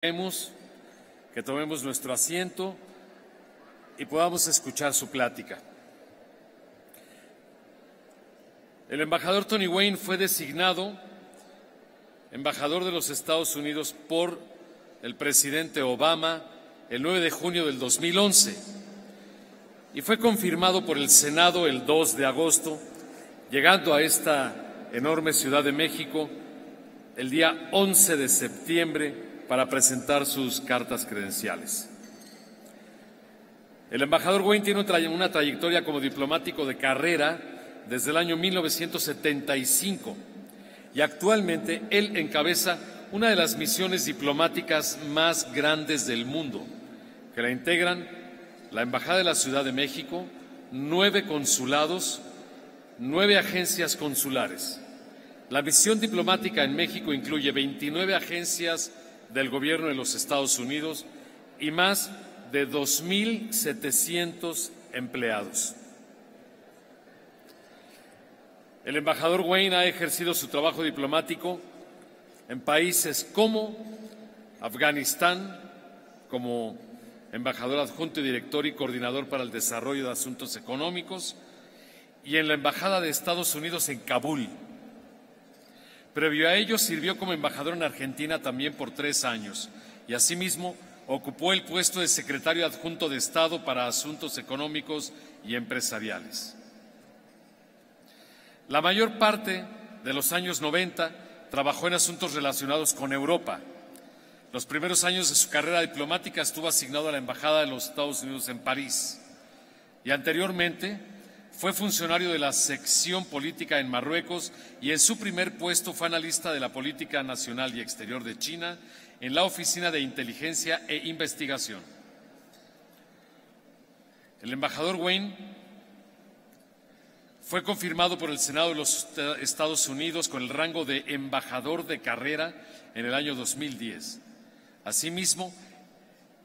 Que tomemos nuestro asiento y podamos escuchar su plática. El embajador Tony Wayne fue designado embajador de los Estados Unidos por el presidente Obama el 9 de junio del 2011 y fue confirmado por el Senado el 2 de agosto, llegando a esta enorme Ciudad de México el día 11 de septiembre para presentar sus cartas credenciales. El embajador Wayne tiene una trayectoria como diplomático de carrera desde el año 1975 y actualmente él encabeza una de las misiones diplomáticas más grandes del mundo, que la integran la Embajada de la Ciudad de México, 9 consulados, 9 agencias consulares. La misión diplomática en México incluye 29 agencias del gobierno de los Estados Unidos y más de 2,700 empleados. El embajador Wayne ha ejercido su trabajo diplomático en países como Afganistán, como embajador adjunto y director y coordinador para el desarrollo de asuntos económicos, y en la Embajada de Estados Unidos en Kabul. Previo a ello, sirvió como embajador en Argentina también por 3 años y asimismo ocupó el puesto de secretario adjunto de Estado para Asuntos Económicos y Empresariales. La mayor parte de los años 90 trabajó en asuntos relacionados con Europa. Los primeros años de su carrera diplomática estuvo asignado a la Embajada de los Estados Unidos en París y anteriormente fue funcionario de la sección política en Marruecos y en su primer puesto fue analista de la política nacional y exterior de China en la Oficina de Inteligencia e Investigación. El embajador Wayne fue confirmado por el Senado de los Estados Unidos con el rango de embajador de carrera en el año 2010. Asimismo,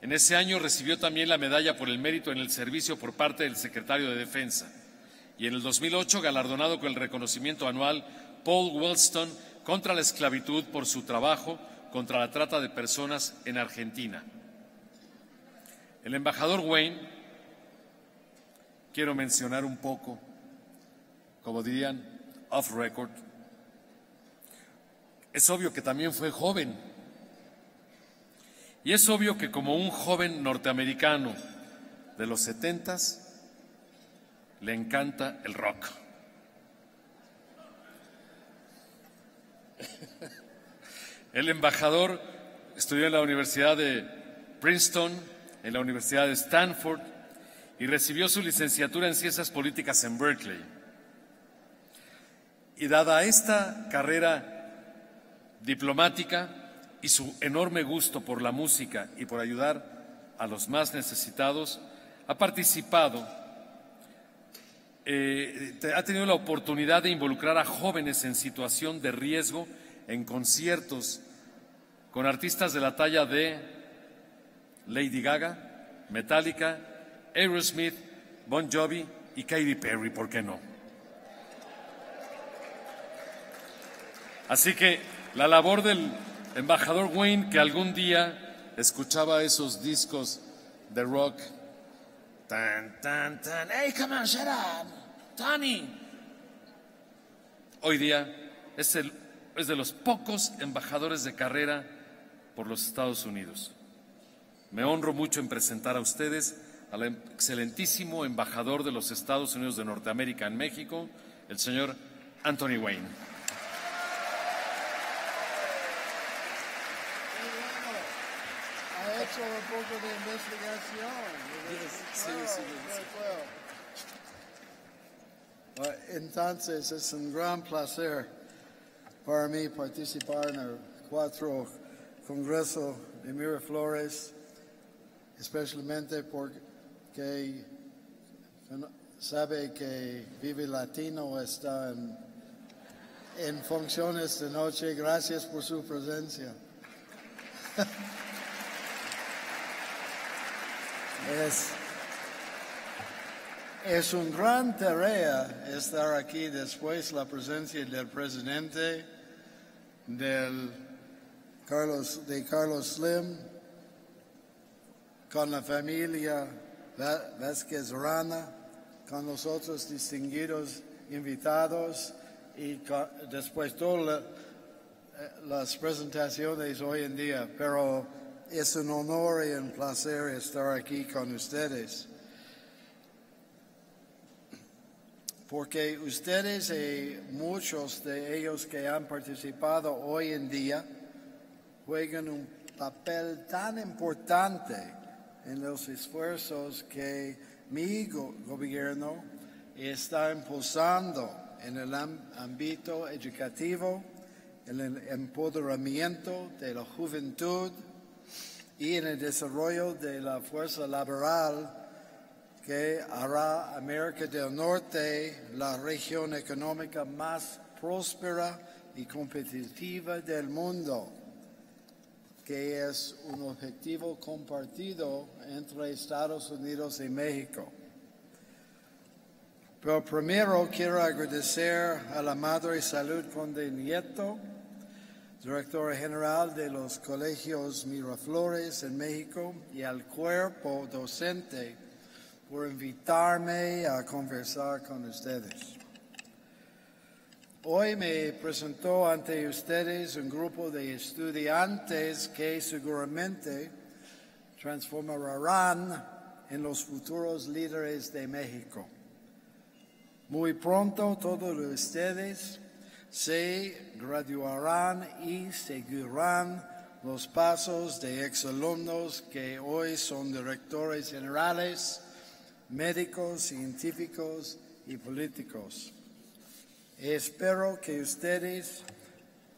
en ese año recibió también la medalla por el mérito en el servicio por parte del secretario de Defensa. Y en el 2008 galardonado con el reconocimiento anual Paul Wellstone contra la esclavitud por su trabajo contra la trata de personas en Argentina. El embajador Wayne, quiero mencionar un poco, como dirían, off record, es obvio que también fue joven. Y es obvio que como un joven norteamericano de los 70s, le encanta el rock. El embajador estudió en la Universidad de Princeton, en la Universidad de Stanford y recibió su licenciatura en Ciencias Políticas en Berkeley. Y dada esta carrera diplomática y su enorme gusto por la música y por ayudar a los más necesitados, ha participado ha tenido la oportunidad de involucrar a jóvenes en situación de riesgo en conciertos con artistas de la talla de Lady Gaga, Metallica, Aerosmith, Bon Jovi y Katy Perry, ¿por qué no? Así que la labor del embajador Wayne, que algún día escuchaba esos discos de rock, tan, tan, tan, hey, come on, shut up, Tony. Hoy día es de los pocos embajadores de carrera por los Estados Unidos. Me honro mucho en presentar a ustedes al excelentísimo embajador de los Estados Unidos de Norteamérica en México, el señor Anthony Wayne. Ha hecho un poco de investigación. Sí. Entonces es un gran placer para mí participar en el 4 Congreso de Miraflores, especialmente porque sabe que Vive Latino está en funciones de noche. Gracias por su presencia. Es una gran tarea estar aquí después de la presencia del presidente, del Carlos Slim, con la familia Vázquez Rana, con los otros distinguidos invitados y después todas las presentaciones hoy en día. Pero es un honor y un placer estar aquí con ustedes. Porque ustedes y muchos de ellos que han participado hoy en día juegan un papel tan importante en los esfuerzos que mi gobierno está impulsando en el ámbito educativo, en el empoderamiento de la juventud y en el desarrollo de la fuerza laboral que hará América del Norte la región económica más próspera y competitiva del mundo, que es un objetivo compartido entre Estados Unidos y México. Pero primero quiero agradecer a la Madre Salud Conde Nieto, directora general de los Colegios Miraflores en México, y al cuerpo docente por invitarme a conversar con ustedes. Hoy me presentó ante ustedes un grupo de estudiantes que seguramente transformarán en los futuros líderes de México. Muy pronto todos ustedes se graduarán y seguirán los pasos de exalumnos que hoy son directores generales, médicos, científicos y políticos. Espero que ustedes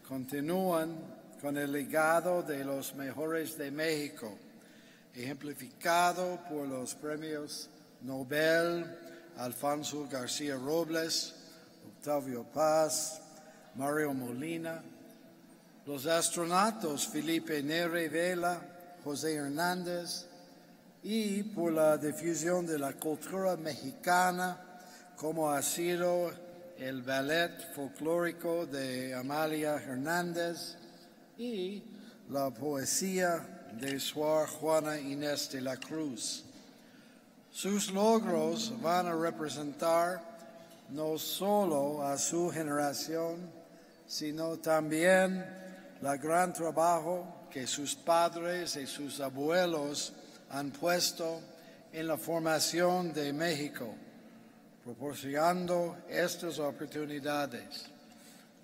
continúen con el legado de los mejores de México, ejemplificado por los premios Nobel Alfonso García Robles, Octavio Paz, Mario Molina, los astronautas Felipe Neri Vela, José Hernández, y por la difusión de la cultura mexicana, como ha sido el ballet folclórico de Amalia Hernández y la poesía de Suar Juana Inés de la Cruz. Sus logros van a representar no solo a su generación, sino también el gran trabajo que sus padres y sus abuelos han puesto en la formación de México, proporcionando estas oportunidades.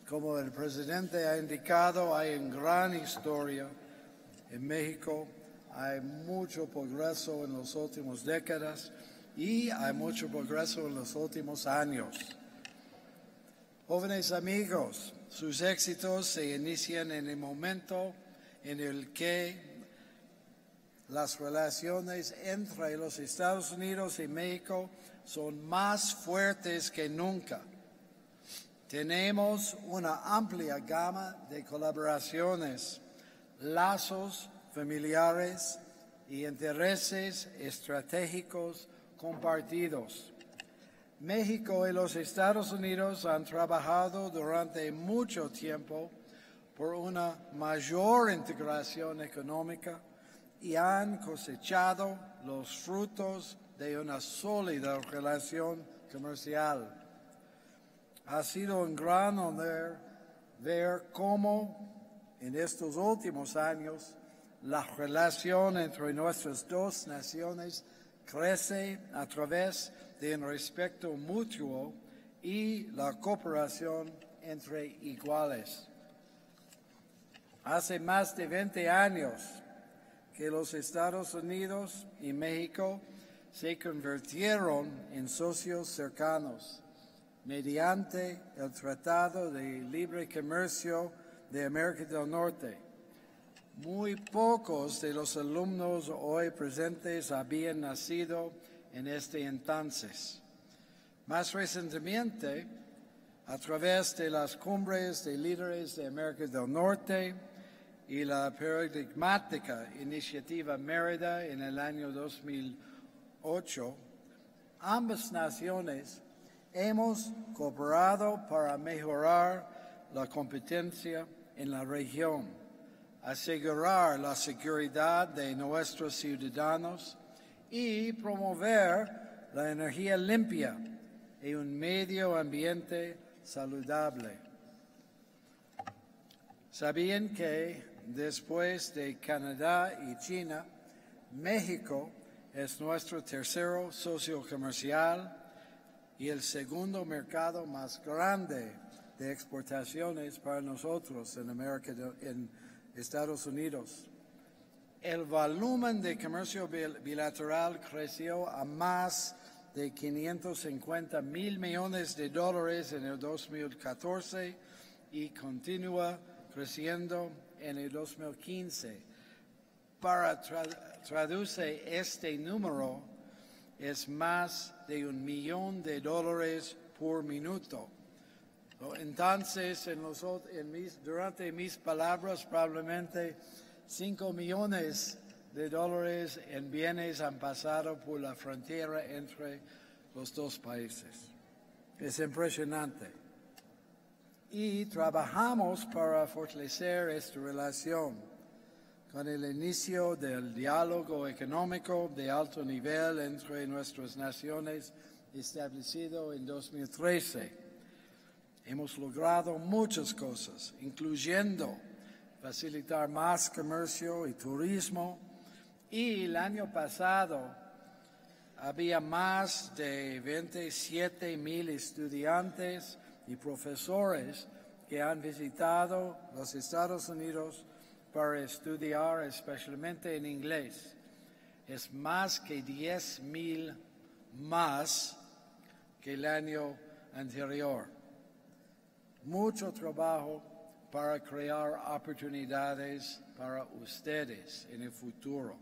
Como el presidente ha indicado, hay una gran historia en México, hay mucho progreso en las últimas décadas y hay mucho progreso en los últimos años. Jóvenes amigos, sus éxitos se inician en el momento en el que las relaciones entre los Estados Unidos y México son más fuertes que nunca. Tenemos una amplia gama de colaboraciones, lazos familiares y intereses estratégicos compartidos. México y los Estados Unidos han trabajado durante mucho tiempo por una mayor integración económica y han cosechado los frutos de una sólida relación comercial. Ha sido un gran honor ver cómo en estos últimos años la relación entre nuestras dos naciones crece a través de un respeto mutuo y la cooperación entre iguales. Hace más de 20 años que los Estados Unidos y México se convirtieron en socios cercanos mediante el Tratado de Libre Comercio de América del Norte. Muy pocos de los alumnos hoy presentes habían nacido en este entonces. Más recientemente, a través de las cumbres de líderes de América del Norte y la paradigmática iniciativa Mérida en el año 2008, ambas naciones hemos cooperado para mejorar la competencia en la región, asegurar la seguridad de nuestros ciudadanos y promover la energía limpia y un medio ambiente saludable. ¿Sabían que después de Canadá y China, México es nuestro tercer socio comercial y el segundo mercado más grande de exportaciones para nosotros en Estados Unidos? El volumen de comercio bilateral creció a más de 550 mil millones de dólares en el 2014 y continúa creciendo en el 2015. Para traducir este número, es más de $1 millón por minuto. Entonces, durante mis palabras, probablemente 5 millones de dólares en bienes han pasado por la frontera entre los dos países. Es impresionante. Y trabajamos para fortalecer esta relación con el inicio del diálogo económico de alto nivel entre nuestras naciones establecido en 2013. Hemos logrado muchas cosas, incluyendo facilitar más comercio y turismo, y el año pasado había más de 27,000 estudiantes y profesores que han visitado los Estados Unidos para estudiar especialmente en inglés. Es más que 10,000 más que el año anterior. Mucho trabajo para crear oportunidades para ustedes en el futuro.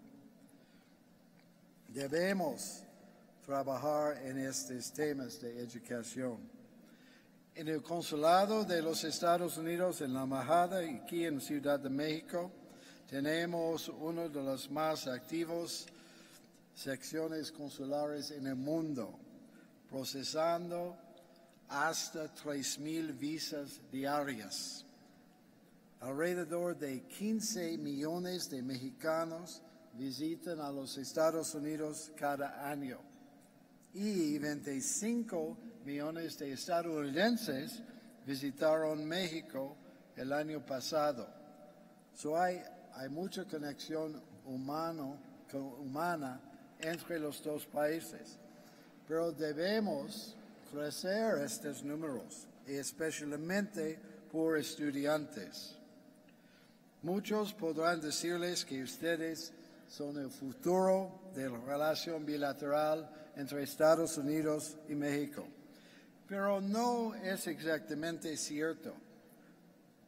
Debemos trabajar en estos temas de educación. En el Consulado de los Estados Unidos en La Embajada, aquí en Ciudad de México, tenemos una de las más activas secciones consulares en el mundo, procesando hasta 3,000 visas diarias. Alrededor de 15 millones de mexicanos visitan a los Estados Unidos cada año y 25 millones de estadounidenses visitaron México el año pasado. Hay mucha conexión humana entre los dos países, pero debemos crecer estos números, especialmente por estudiantes. Muchos podrán decirles que ustedes son el futuro de la relación bilateral entre Estados Unidos y México, pero no es exactamente cierto.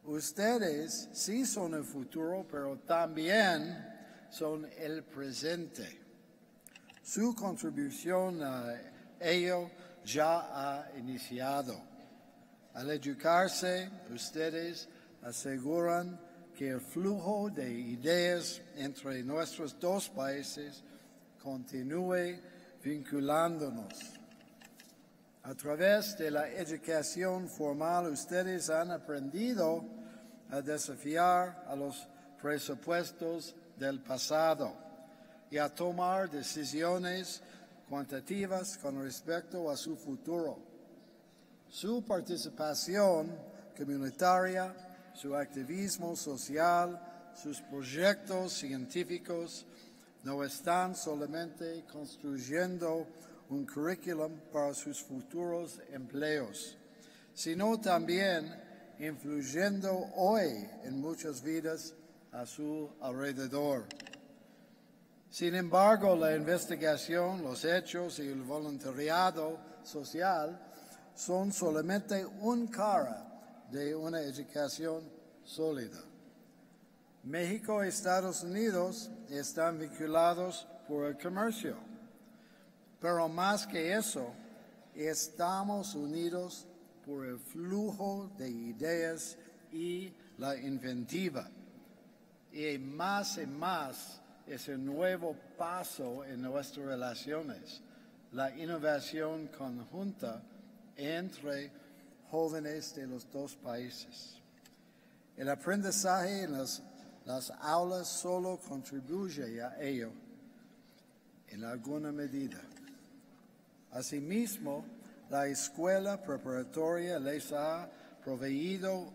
Ustedes sí son el futuro, pero también son el presente. Su contribución a ello ya ha iniciado. Al educarse, ustedes aseguran que el flujo de ideas entre nuestros dos países continúe vinculándonos. A través de la educación formal, ustedes han aprendido a desafiar a los presupuestos del pasado y a tomar decisiones cuantitativas con respecto a su futuro. Su participación comunitaria, su activismo social, sus proyectos científicos no están solamente construyendo un currículum para sus futuros empleos, sino también influyendo hoy en muchas vidas a su alrededor. Sin embargo, la investigación, los hechos y el voluntariado social son solamente una cara de una educación sólida. México y Estados Unidos están vinculados por el comercio, pero más que eso, estamos unidos por el flujo de ideas y la inventiva. Y más es el nuevo paso en nuestras relaciones, la innovación conjunta entre jóvenes de los dos países. El aprendizaje en las las aulas solo contribuyen a ello en alguna medida. Asimismo, la escuela preparatoria les ha proveído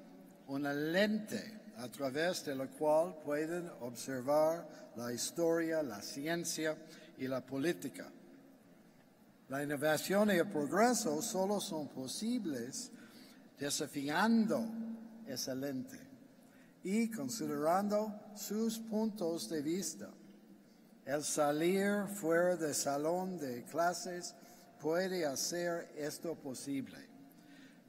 una lente a través de la cual pueden observar la historia, la ciencia y la política. La innovación y el progreso solo son posibles desafiando esa lente y considerando sus puntos de vista. El salir fuera del salón de clases puede hacer esto posible,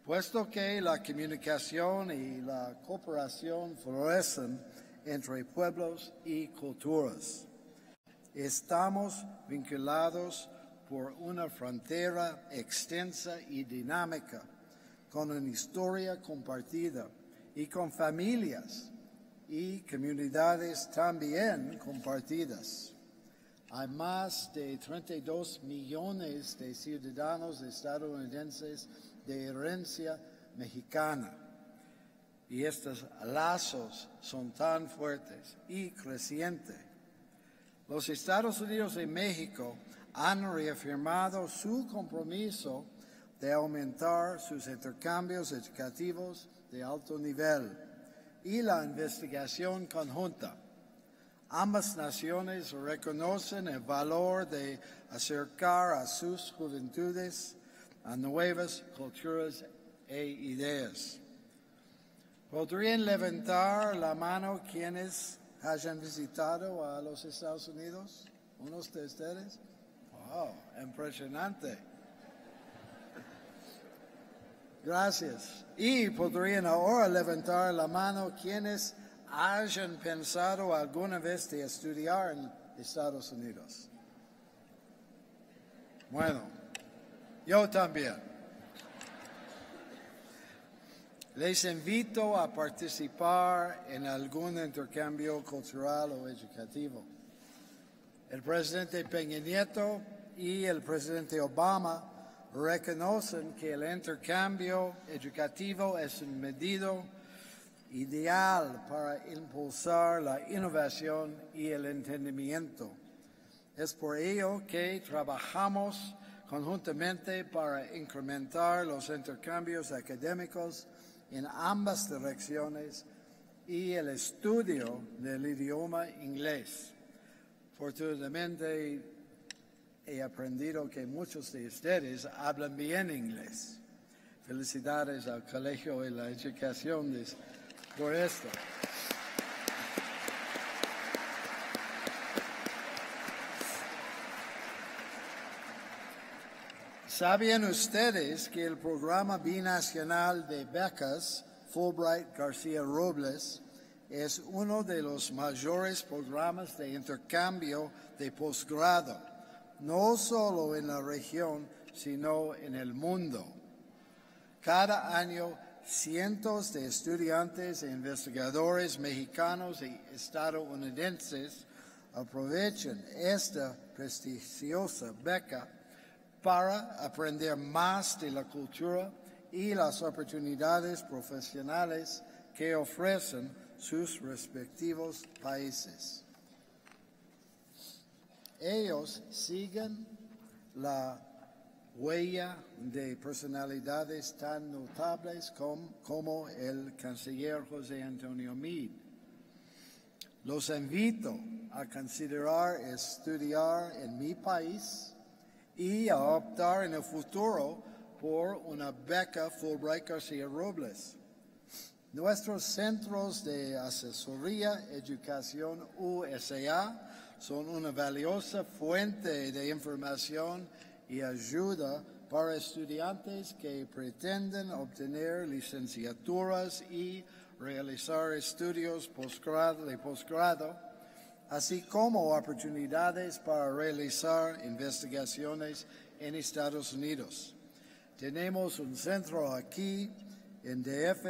puesto que la comunicación y la cooperación florecen entre pueblos y culturas. Estamos vinculados por una frontera extensa y dinámica, con una historia compartida y con familias y comunidades también compartidas. Hay más de 32 millones de ciudadanos estadounidenses de herencia mexicana y estos lazos son tan fuertes y crecientes. Los Estados Unidos y México han reafirmado su compromiso de aumentar sus intercambios educativos de alto nivel y la investigación conjunta. Ambas naciones reconocen el valor de acercar a sus juventudes a nuevas culturas e ideas. ¿Podrían levantar la mano quienes hayan visitado a los Estados Unidos? ¿Unos de ustedes? ¡Wow! Impresionante. Gracias. Y podrían ahora levantar la mano quienes hayan pensado alguna vez de estudiar en Estados Unidos. Bueno, yo también. Les invito a participar en algún intercambio cultural o educativo. El presidente Peña Nieto y el presidente Obama reconocen que el intercambio educativo es un medio ideal para impulsar la innovación y el entendimiento. Es por ello que trabajamos conjuntamente para incrementar los intercambios académicos en ambas direcciones y el estudio del idioma inglés. Afortunadamente, he aprendido que muchos de ustedes hablan bien inglés. Felicidades al Colegio y la Educación por esto. ¿Sabían ustedes que el programa binacional de becas Fulbright García Robles es uno de los mayores programas de intercambio de posgrado, no solo en la región, sino en el mundo? Cada año, cientos de estudiantes e investigadores mexicanos y estadounidenses aprovechan esta prestigiosa beca para aprender más de la cultura y las oportunidades profesionales que ofrecen sus respectivos países. Ellos siguen la huella de personalidades tan notables como el canciller José Antonio Meade. Los invito a considerar estudiar en mi país y a optar en el futuro por una beca Fulbright García Robles. Nuestros centros de asesoría, educación USA son una valiosa fuente de información y ayuda para estudiantes que pretenden obtener licenciaturas y realizar estudios de posgrado, así como oportunidades para realizar investigaciones en Estados Unidos. Tenemos un centro aquí en DF,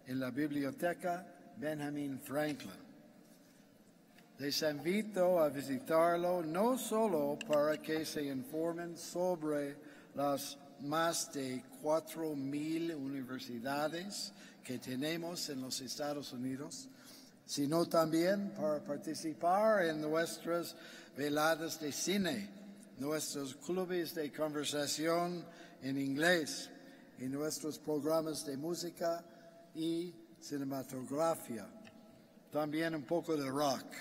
en la Biblioteca Benjamin Franklin. Les invito a visitarlo no solo para que se informen sobre las más de 4,000 universidades que tenemos en los Estados Unidos, sino también para participar en nuestras veladas de cine, nuestros clubes de conversación en inglés y nuestros programas de música y cinematografía. También un poco de rock,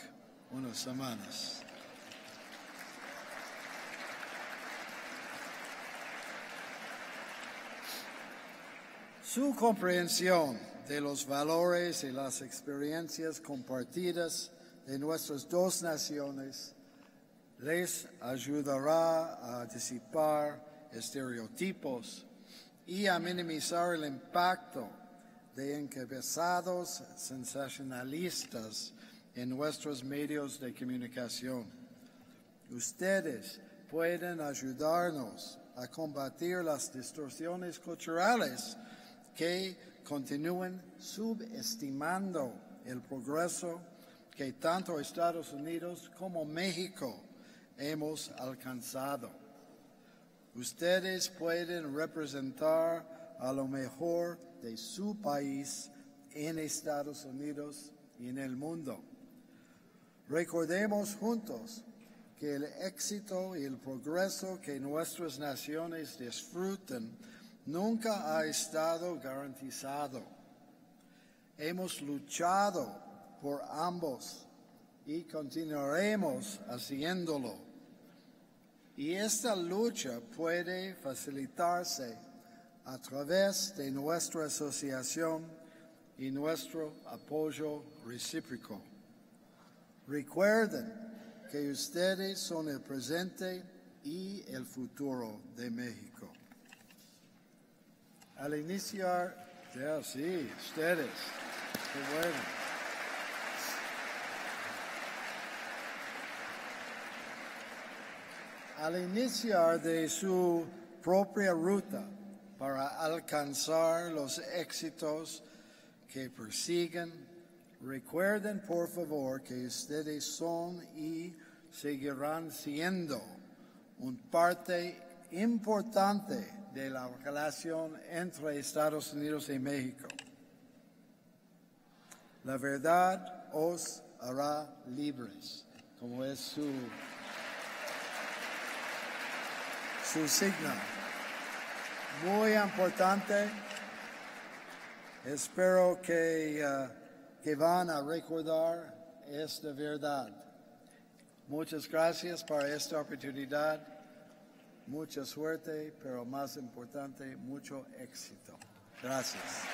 unas semanas. Su comprensión de los valores y las experiencias compartidas de nuestras dos naciones les ayudará a disipar estereotipos y a minimizar el impacto de encabezados sensacionalistas en nuestros medios de comunicación. Ustedes pueden ayudarnos a combatir las distorsiones culturales que continúen subestimando el progreso que tanto Estados Unidos como México hemos alcanzado. Ustedes pueden representar a lo mejor de su país en Estados Unidos y en el mundo. Recordemos juntos que el éxito y el progreso que nuestras naciones disfrutan nunca ha estado garantizado. Hemos luchado por ambos y continuaremos haciéndolo. Y esta lucha puede facilitarse a través de nuestra asociación y nuestro apoyo recíproco. Recuerden que ustedes son el presente y el futuro de México. Al iniciar, sí, ustedes, qué bueno. Al iniciar de su propia ruta para alcanzar los éxitos que persiguen, recuerden por favor que ustedes son y seguirán siendo una parte importante de la relación entre Estados Unidos y México. La verdad os hará libres, como es su signo. Muy importante. Espero que van a recordar esta verdad. Muchas gracias por esta oportunidad. Mucha suerte, pero más importante, mucho éxito. Gracias.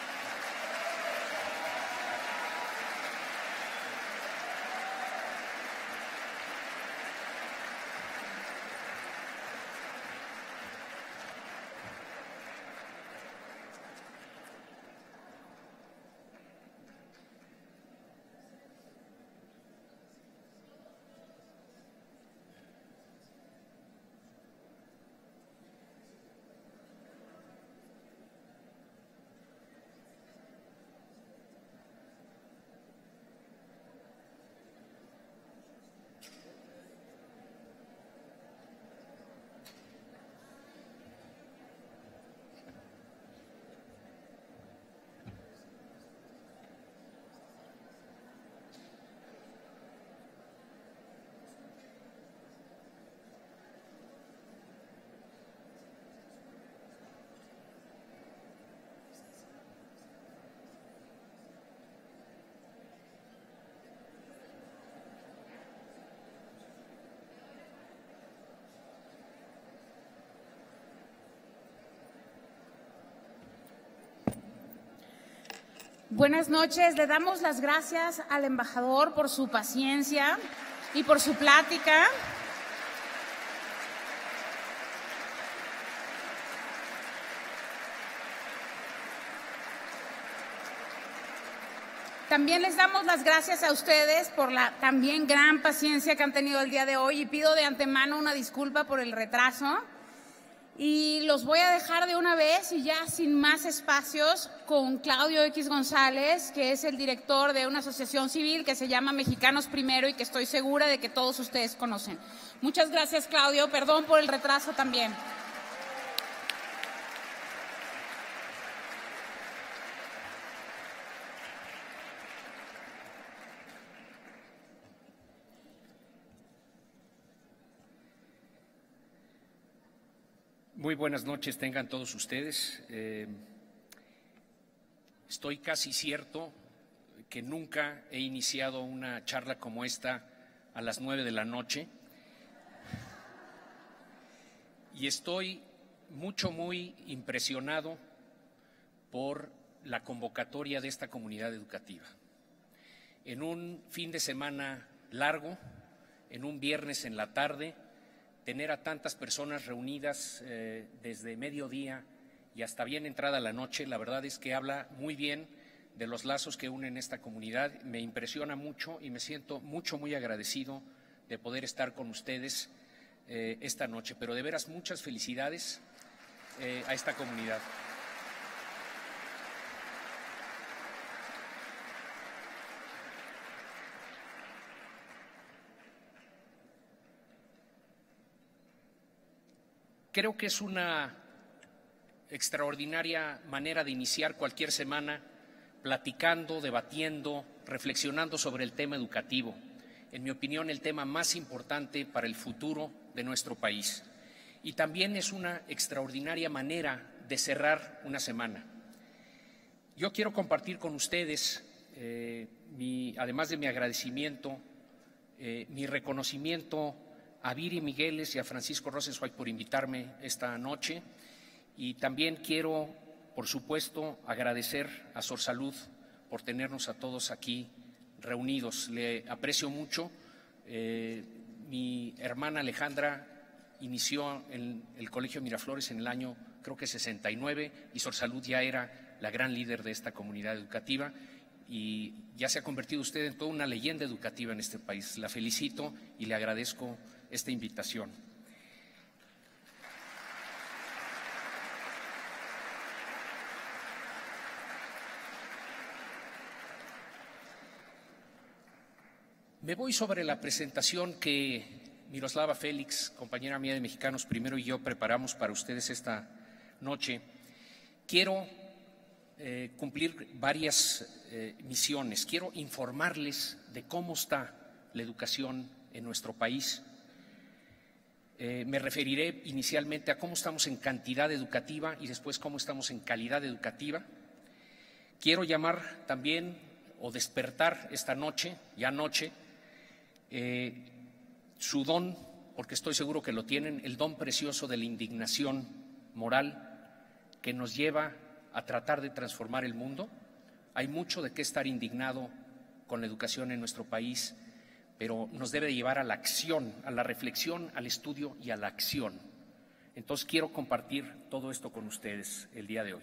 Buenas noches, le damos las gracias al embajador por su paciencia y por su plática. También les damos las gracias a ustedes por la también gran paciencia que han tenido el día de hoy y pido de antemano una disculpa por el retraso. Y los voy a dejar de una vez y ya sin más espacios con Claudio X González, que es el director de una asociación civil que se llama Mexicanos Primero y que estoy segura de que todos ustedes conocen. Muchas gracias, Claudio. Perdón por el retraso también. Muy buenas noches tengan todos ustedes. Estoy casi cierto que nunca he iniciado una charla como esta a las 9 de la noche y estoy muy impresionado por la convocatoria de esta comunidad educativa. En un fin de semana largo, en un viernes en la tarde, tener a tantas personas reunidas desde mediodía y hasta bien entrada la noche, la verdad es que habla muy bien de los lazos que unen esta comunidad. Me impresiona mucho y me siento muy agradecido de poder estar con ustedes esta noche. Pero de veras, muchas felicidades a esta comunidad. Creo que es una extraordinaria manera de iniciar cualquier semana platicando, debatiendo, reflexionando sobre el tema educativo. En mi opinión, el tema más importante para el futuro de nuestro país. Y también es una extraordinaria manera de cerrar una semana. Yo quiero compartir con ustedes, además de mi agradecimiento, mi reconocimiento a Viri Migueles y a Francisco Rosenzweig por invitarme esta noche, y también quiero, por supuesto, agradecer a Sor Salud por tenernos a todos aquí reunidos. Le aprecio mucho. Mi hermana Alejandra inició en el Colegio Miraflores en el año, creo que 69, y Sor Salud ya era la gran líder de esta comunidad educativa y ya se ha convertido usted en toda una leyenda educativa en este país. La felicito y le agradezco esta invitación. Me voy sobre la presentación que Miroslava Félix, compañera mía de Mexicanos Primero, y yo preparamos para ustedes esta noche. Quiero cumplir varias misiones. Quiero informarles de cómo está la educación en nuestro país. Me referiré inicialmente a cómo estamos en cantidad educativa y después cómo estamos en calidad educativa. Quiero llamar también o despertar esta noche, ya noche, su don, porque estoy seguro que lo tienen, el don precioso de la indignación moral que nos lleva a tratar de transformar el mundo. Hay mucho de qué estar indignado con la educación en nuestro país, pero nos debe llevar a la acción, a la reflexión, al estudio y a la acción. Entonces quiero compartir todo esto con ustedes el día de hoy.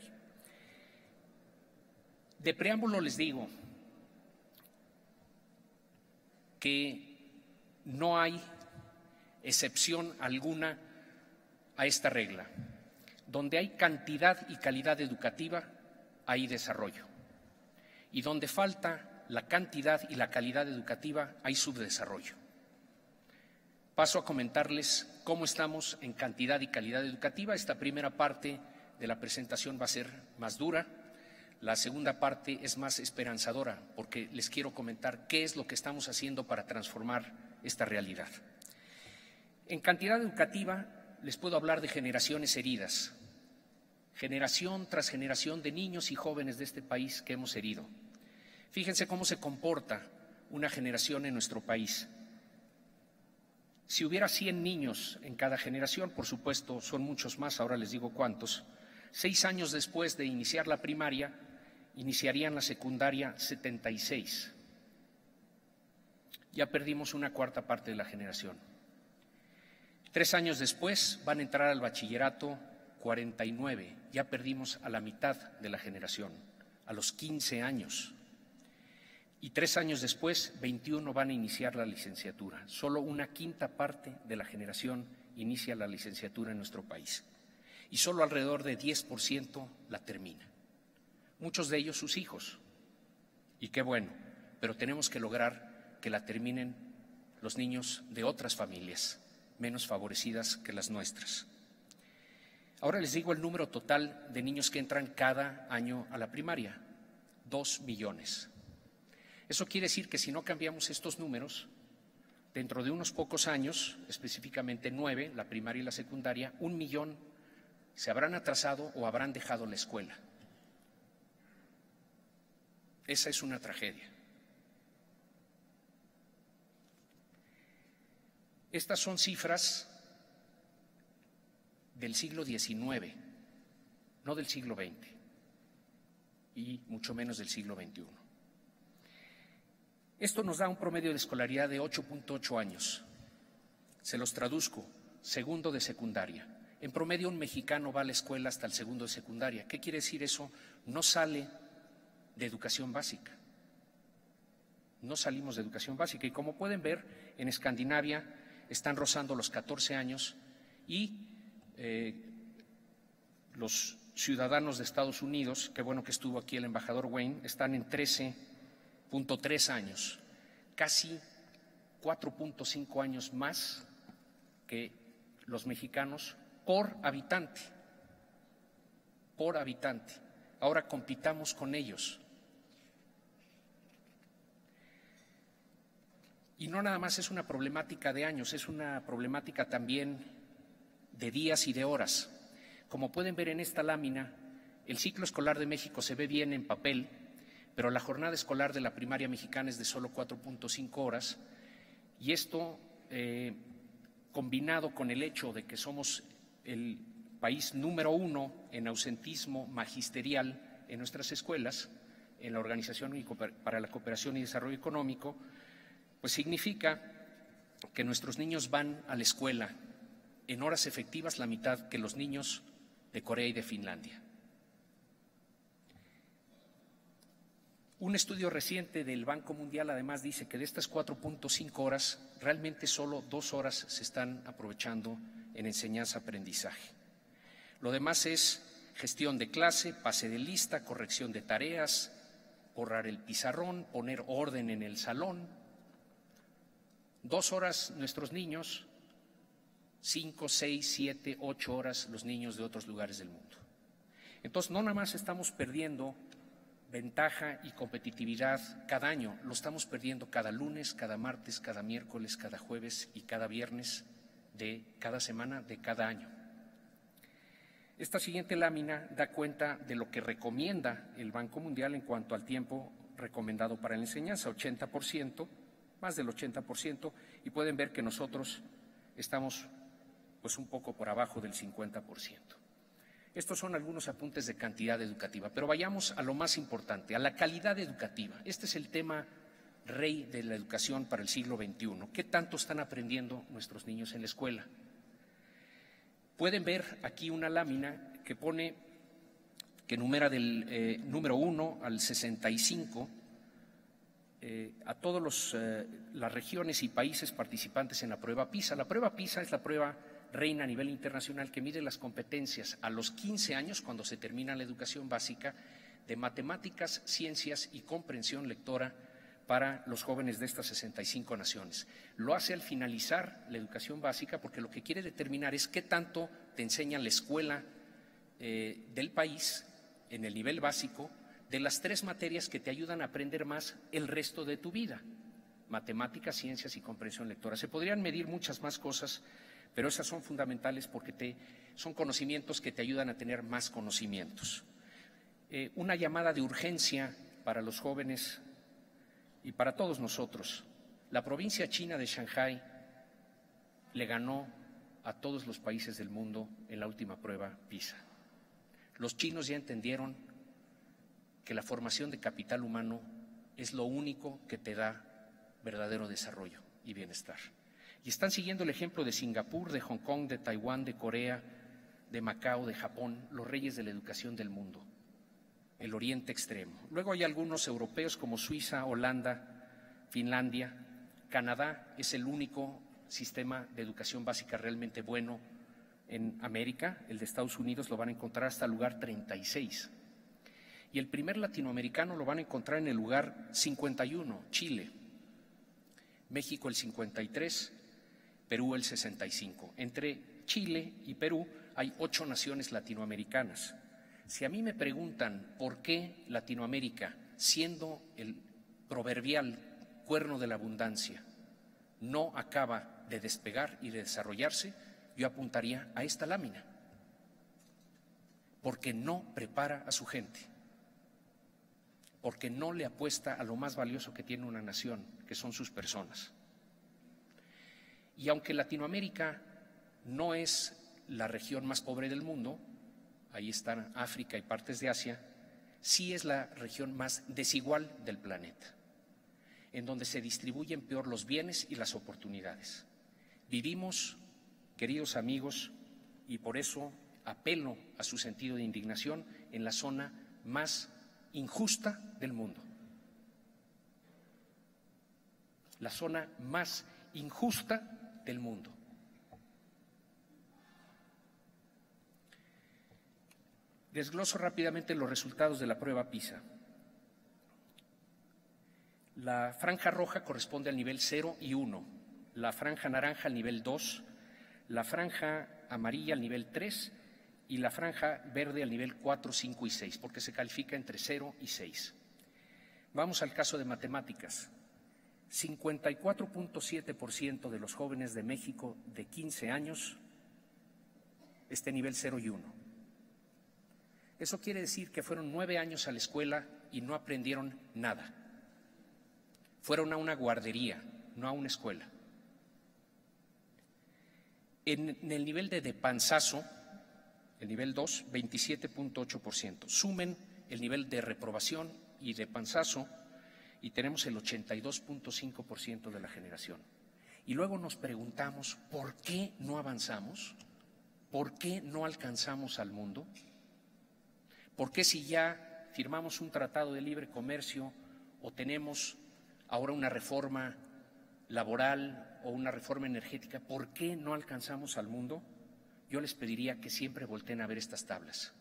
De preámbulo les digo que no hay excepción alguna a esta regla. Donde hay cantidad y calidad educativa, hay desarrollo. Y donde falta la cantidad y la calidad educativa, hay subdesarrollo. Paso a comentarles cómo estamos en cantidad y calidad educativa. Esta primera parte de la presentación va a ser más dura. La segunda parte es más esperanzadora, porque les quiero comentar qué es lo que estamos haciendo para transformar esta realidad. En cantidad educativa les puedo hablar de generaciones heridas, generación tras generación de niños y jóvenes de este país que hemos herido. Fíjense cómo se comporta una generación en nuestro país. Si hubiera 100 niños en cada generación, por supuesto son muchos más, ahora les digo cuántos, 6 años después de iniciar la primaria, iniciarían la secundaria 76. Ya perdimos una cuarta parte de la generación. 3 años después van a entrar al bachillerato 49, ya perdimos a la mitad de la generación, a los 15 años. Y 3 años después, 21 van a iniciar la licenciatura. Solo una quinta parte de la generación inicia la licenciatura en nuestro país. Y solo alrededor de 10% la termina. Muchos de ellos sus hijos. Y qué bueno, pero tenemos que lograr que la terminen los niños de otras familias menos favorecidas que las nuestras. Ahora les digo el número total de niños que entran cada año a la primaria, 2 millones. Eso quiere decir que si no cambiamos estos números, dentro de unos pocos años, específicamente 9, la primaria y la secundaria, 1 millón se habrán atrasado o habrán dejado la escuela. Esa es una tragedia. Estas son cifras del siglo XIX, no del siglo XX, y mucho menos del siglo XXI. Esto nos da un promedio de escolaridad de 8.8 años. Se los traduzco, segundo de secundaria. En promedio, un mexicano va a la escuela hasta el segundo de secundaria. ¿Qué quiere decir eso? No sale de educación básica. No salimos de educación básica. Y como pueden ver, en Escandinavia están rozando los 14 años y los ciudadanos de Estados Unidos, qué bueno que estuvo aquí el embajador Wayne, están en 13.3 años, casi 4.5 años más que los mexicanos por habitante. Por habitante. Ahora compitamos con ellos. Y no nada más es una problemática de años, es una problemática también de días y de horas. Como pueden ver en esta lámina, el ciclo escolar de México se ve bien en papel, pero la jornada escolar de la primaria mexicana es de solo 4.5 horas, y esto, combinado con el hecho de que somos el país número 1 en ausentismo magisterial en nuestras escuelas, en la Organización para la Cooperación y Desarrollo Económico, pues significa que nuestros niños van a la escuela en horas efectivas la mitad que los niños de Corea y de Finlandia. Un estudio reciente del Banco Mundial además dice que de estas 4.5 horas, realmente solo 2 horas se están aprovechando en enseñanza-aprendizaje. Lo demás es gestión de clase, pase de lista, corrección de tareas, borrar el pizarrón, poner orden en el salón. 2 horas nuestros niños, 5, 6, 7, 8 horas los niños de otros lugares del mundo. Entonces, no nada más estamos perdiendo ventaja y competitividad cada año, lo estamos perdiendo cada lunes, cada martes, cada miércoles, cada jueves y cada viernes de cada semana de cada año. Esta siguiente lámina da cuenta de lo que recomienda el Banco Mundial en cuanto al tiempo recomendado para la enseñanza, 80%, más del 80%, y pueden ver que nosotros estamos pues un poco por abajo del 50%. Estos son algunos apuntes de cantidad educativa, pero vayamos a lo más importante, a la calidad educativa. Este es el tema rey de la educación para el siglo XXI. ¿Qué tanto están aprendiendo nuestros niños en la escuela? Pueden ver aquí una lámina que pone, que numera del número 1 al 65, a todas las regiones y países participantes en la prueba PISA. La prueba PISA es la prueba reina a nivel internacional que mide las competencias a los 15 años, cuando se termina la educación básica, de matemáticas, ciencias y comprensión lectora para los jóvenes de estas 65 naciones. Lo hace al finalizar la educación básica porque lo que quiere determinar es qué tanto te enseña la escuela del país en el nivel básico de las 3 materias que te ayudan a aprender más el resto de tu vida: matemáticas, ciencias y comprensión lectora. Se podrían medir muchas más cosas, pero esas son fundamentales porque son conocimientos que te ayudan a tener más conocimientos. Una llamada de urgencia para los jóvenes y para todos nosotros. La provincia china de Shanghái le ganó a todos los países del mundo en la última prueba PISA. Los chinos ya entendieron que la formación de capital humano es lo único que te da verdadero desarrollo y bienestar. Y están siguiendo el ejemplo de Singapur, de Hong Kong, de Taiwán, de Corea, de Macao, de Japón, los reyes de la educación del mundo, el Oriente Extremo. Luego hay algunos europeos como Suiza, Holanda, Finlandia. Canadá es el único sistema de educación básica realmente bueno en América. El de Estados Unidos lo van a encontrar hasta el lugar 36. Y el primer latinoamericano lo van a encontrar en el lugar 51, Chile. México el 53, Perú el 65. Entre Chile y Perú hay 8 naciones latinoamericanas. Si a mí me preguntan por qué Latinoamérica, siendo el proverbial cuerno de la abundancia, no acaba de despegar y de desarrollarse, yo apuntaría a esta lámina. porque no prepara a su gente, porque no le apuesta a lo más valioso que tiene una nación, que son sus personas. Y aunque Latinoamérica no es la región más pobre del mundo, ahí están África y partes de Asia, sí es la región más desigual del planeta, en donde se distribuyen peor los bienes y las oportunidades. Vivimos, queridos amigos, y por eso apelo a su sentido de indignación, en la zona más injusta del mundo. La zona más injusta del mundo. Desgloso rápidamente los resultados de la prueba PISA. La franja roja corresponde al nivel 0 y 1, la franja naranja al nivel 2, la franja amarilla al nivel 3 y la franja verde al nivel 4, 5 y 6, porque se califica entre 0 y 6. Vamos al caso de matemáticas. 54.7% de los jóvenes de México de 15 años este nivel 0 y 1. Eso quiere decir que fueron 9 años a la escuela y no aprendieron nada. Fueron a una guardería, no a una escuela. En el nivel de panzazo, el nivel 2, 27.8%. Sumen el nivel de reprobación y de panzazo y tenemos el 82.5% de la generación. Y luego nos preguntamos, ¿por qué no avanzamos? ¿Por qué no alcanzamos al mundo? ¿Por qué si ya firmamos un tratado de libre comercio o tenemos ahora una reforma laboral o una reforma energética, por qué no alcanzamos al mundo? Yo les pediría que siempre volteen a ver estas tablas.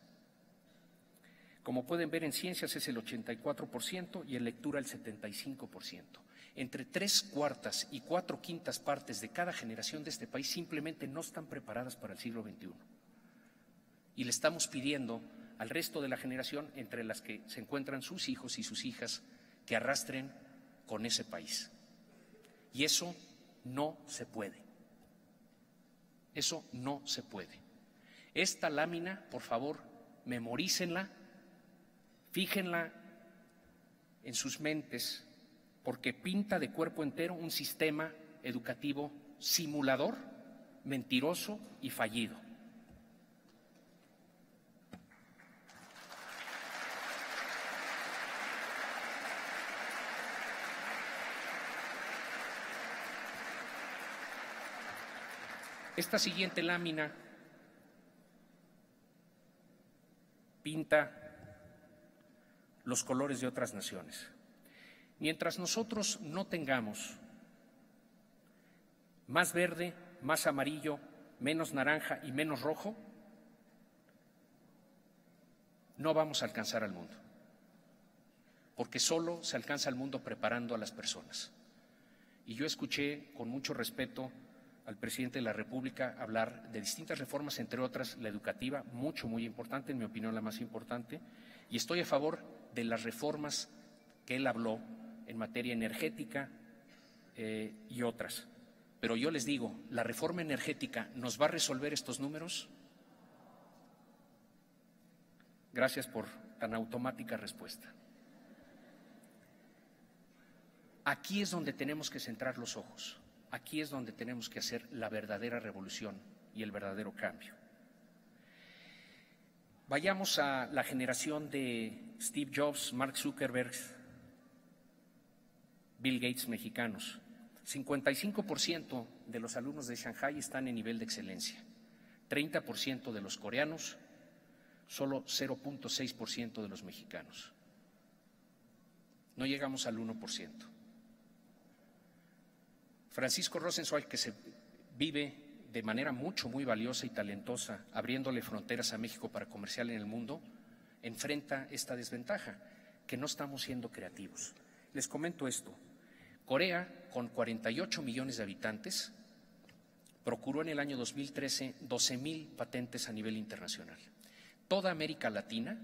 Como pueden ver, en ciencias es el 84% y en lectura el 75%. Entre 3/4 y 4/5 partes de cada generación de este país simplemente no están preparadas para el siglo XXI. Y le estamos pidiendo al resto de la generación, entre las que se encuentran sus hijos y sus hijas, que arrastren con ese país. Y eso no se puede. Eso no se puede. Esta lámina, por favor, memorícenla, fíjenla en sus mentes, porque pinta de cuerpo entero un sistema educativo simulador, mentiroso y fallido. Esta siguiente lámina pinta los colores de otras naciones. Mientras nosotros no tengamos más verde, más amarillo, menos naranja y menos rojo, no vamos a alcanzar al mundo, porque solo se alcanza al mundo preparando a las personas. Y yo escuché con mucho respeto al presidente de la República hablar de distintas reformas, entre otras la educativa, muy importante, en mi opinión la más importante, y estoy a favor de las reformas que él habló en materia energética y otras. Pero yo les digo, ¿la reforma energética nos va a resolver estos números? Gracias por tan automática respuesta. Aquí es donde tenemos que centrar los ojos. Aquí es donde tenemos que hacer la verdadera revolución y el verdadero cambio. Vayamos a la generación de Steve Jobs, Mark Zuckerberg, Bill Gates mexicanos. 55% de los alumnos de Shanghái están en nivel de excelencia, 30% de los coreanos, solo 0.6% de los mexicanos. No llegamos al 1%. Francisco Rosenzweig, que se vive de manera muy valiosa y talentosa, abriéndole fronteras a México para comerciar en el mundo, enfrenta esta desventaja, que no estamos siendo creativos. Les comento esto. Corea, con 48 millones de habitantes, procuró en el año 2013 12,000 patentes a nivel internacional. Toda América Latina,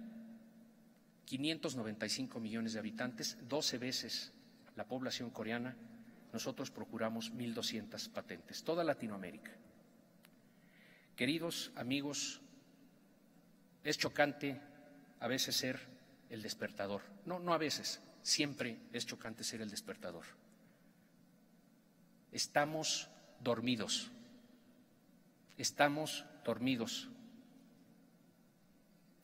595 millones de habitantes, 12 veces la población coreana. Nosotros procuramos 1,200 patentes, toda Latinoamérica. Queridos amigos es chocante a veces ser el despertador. No a veces, siempre es chocante ser el despertador. Estamos dormidos. Estamos dormidos.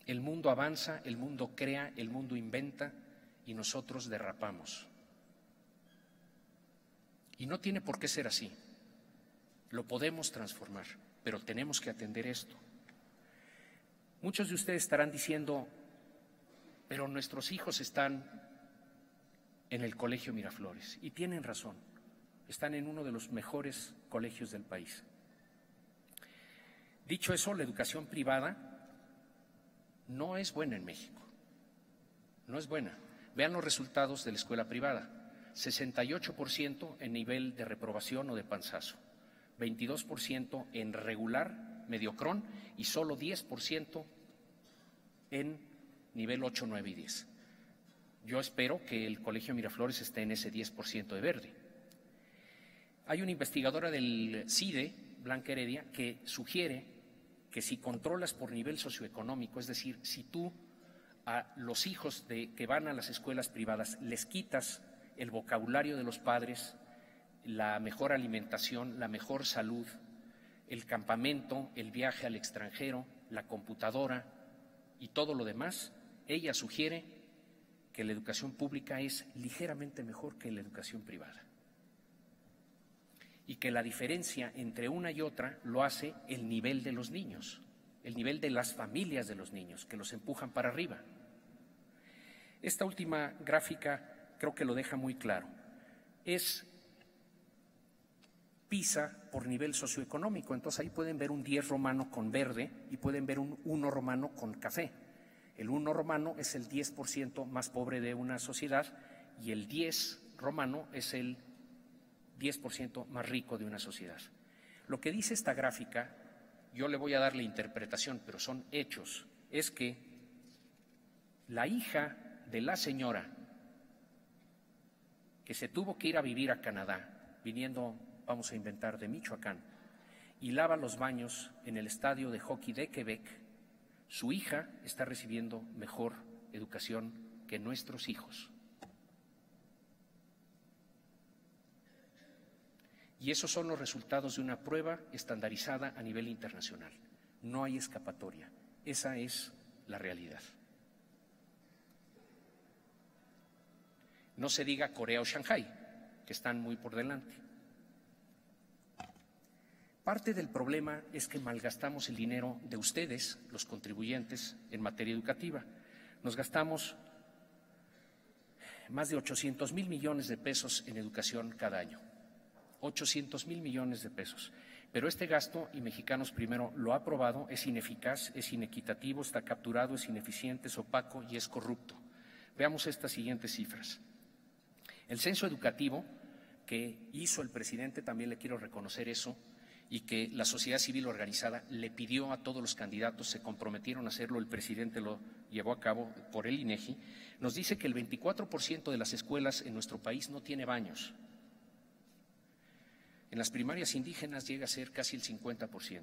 El mundo avanza, el mundo crea, el mundo inventa y nosotros derrapamos. Y no tiene por qué ser así. Lo podemos transformar, pero tenemos que atender esto. Muchos de ustedes estarán diciendo, pero nuestros hijos están en el Colegio Miraflores, y tienen razón, están en uno de los mejores colegios del país. Dicho eso, la educación privada no es buena en México, no es buena. Vean los resultados de la escuela privada, 68% en nivel de reprobación o de panzazo, 22% en regular, mediocrón, y solo 10% en nivel 8, 9 y 10. Yo espero que el Colegio Miraflores esté en ese 10% de verde. Hay una investigadora del CIDE, Blanca Heredia, que sugiere que si controlas por nivel socioeconómico, es decir, si tú a los hijos que van a las escuelas privadas les quitas el vocabulario de los padres, la mejor alimentación, la mejor salud, el campamento, el viaje al extranjero, la computadora y todo lo demás, ella sugiere que la educación pública es ligeramente mejor que la educación privada. Y que la diferencia entre una y otra lo hace el nivel de los niños, el nivel de las familias de los niños, que los empujan para arriba. Esta última gráfica creo que lo deja muy claro. Es PISA por nivel socioeconómico. Entonces ahí pueden ver un 10 romano con verde y pueden ver un 1 romano con café. El 1 romano es el 10% más pobre de una sociedad y el 10 romano es el 10% más rico de una sociedad. Lo que dice esta gráfica, yo le voy a dar la interpretación, pero son hechos, es que la hija de la señora que se tuvo que ir a vivir a Canadá, viniendo, vamos a inventar, de Michoacán, y lava los baños en el estadio de hockey de Quebec, su hija está recibiendo mejor educación que nuestros hijos. Y esos son los resultados de una prueba estandarizada a nivel internacional. No hay escapatoria. Esa es la realidad. No se diga Corea o Shanghái, que están muy por delante. Parte del problema es que malgastamos el dinero de ustedes, los contribuyentes, en materia educativa. Nos gastamos más de 800,000 millones de pesos en educación cada año. 800,000 millones de pesos. Pero este gasto, y Mexicanos Primero lo ha aprobado, es ineficaz, es inequitativo, está capturado, es ineficiente, es opaco y es corrupto. Veamos estas siguientes cifras. El censo educativo que hizo el presidente, también le quiero reconocer eso, y que la sociedad civil organizada le pidió a todos los candidatos, se comprometieron a hacerlo, el presidente lo llevó a cabo por el INEGI, nos dice que el 24% de las escuelas en nuestro país no tiene baños. En las primarias indígenas llega a ser casi el 50%.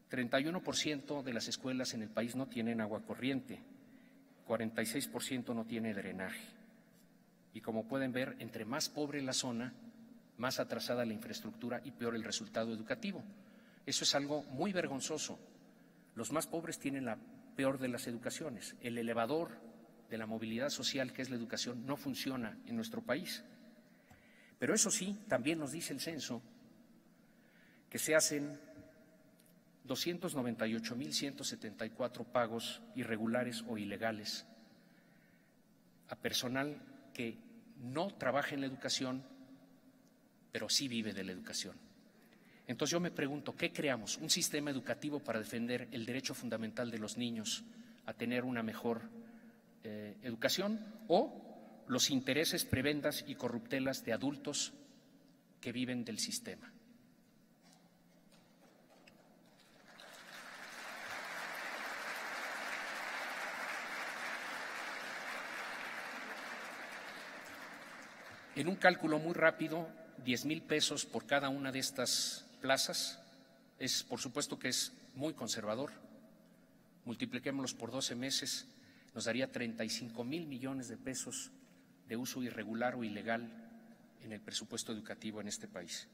31% de las escuelas en el país no tienen agua corriente, 46% no tiene drenaje. Y como pueden ver, entre más pobre la zona, más atrasada la infraestructura y peor el resultado educativo. Eso es algo muy vergonzoso. Los más pobres tienen la peor de las educaciones. El elevador de la movilidad social, que es la educación, no funciona en nuestro país. Pero eso sí, también nos dice el censo que se hacen 298,174 pagos irregulares o ilegales a personal que no trabaja en la educación, pero sí vive de la educación. Entonces yo me pregunto, ¿qué creamos? ¿Un sistema educativo para defender el derecho fundamental de los niños a tener una mejor educación o los intereses, prebendas y corruptelas de adultos que viven del sistema? En un cálculo muy rápido, 10,000 pesos por cada una de estas plazas por supuesto que es muy conservador, multipliquémoslos por 12 meses, nos daría 35,000 millones de pesos de uso irregular o ilegal en el presupuesto educativo en este país.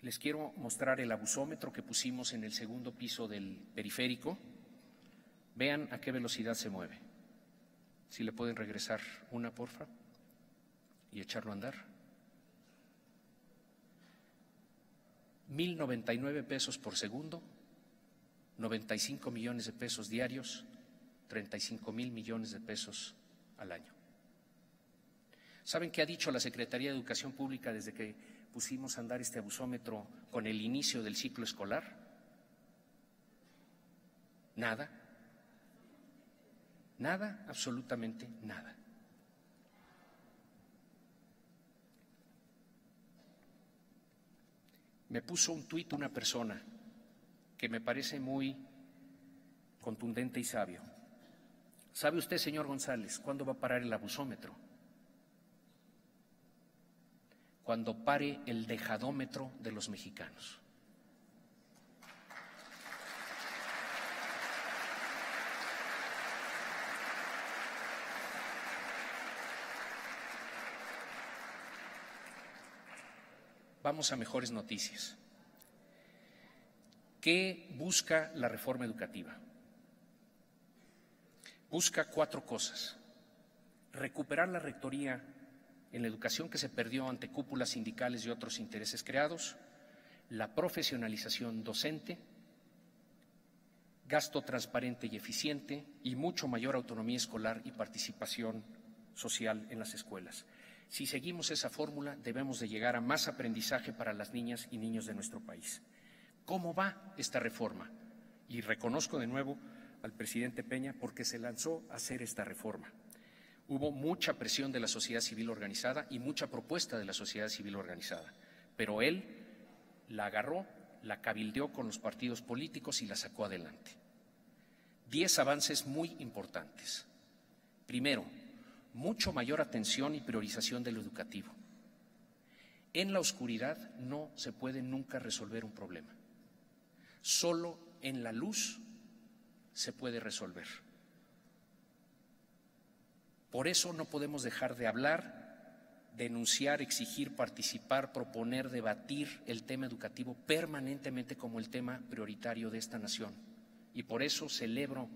Les quiero mostrar el abusómetro que pusimos en el segundo piso del periférico. Vean a qué velocidad se mueve. Si le pueden regresar una, porfa, y echarlo a andar. 1,099 pesos por segundo, 95 millones de pesos diarios, 35,000 millones de pesos al año. ¿Saben qué ha dicho la Secretaría de Educación Pública desde que pusimos a andar este abusómetro con el inicio del ciclo escolar? Nada. Nada, absolutamente nada. Me puso un tuit una persona que me parece muy contundente y sabio. ¿Sabe usted, señor González, cuándo va a parar el abusómetro? Cuando pare el dejadómetro de los mexicanos. Vamos a mejores noticias. ¿Qué busca la reforma educativa? Busca 4 cosas: recuperar la rectoría en la educación que se perdió ante cúpulas sindicales y otros intereses creados, la profesionalización docente, gasto transparente y eficiente y mucho mayor autonomía escolar y participación social en las escuelas. Si seguimos esa fórmula, debemos de llegar a más aprendizaje para las niñas y niños de nuestro país. ¿Cómo va esta reforma? Y reconozco de nuevo al presidente Peña porque se lanzó a hacer esta reforma. Hubo mucha presión de la sociedad civil organizada y mucha propuesta de la sociedad civil organizada, pero él la agarró, la cabildeó con los partidos políticos y la sacó adelante. 10 avances muy importantes. Primero, mucho mayor atención y priorización de lo educativo. En la oscuridad no se puede nunca resolver un problema. Solo en la luz se puede resolver. Por eso no podemos dejar de hablar, denunciar, exigir, participar, proponer, debatir el tema educativo permanentemente como el tema prioritario de esta nación. Y por eso celebro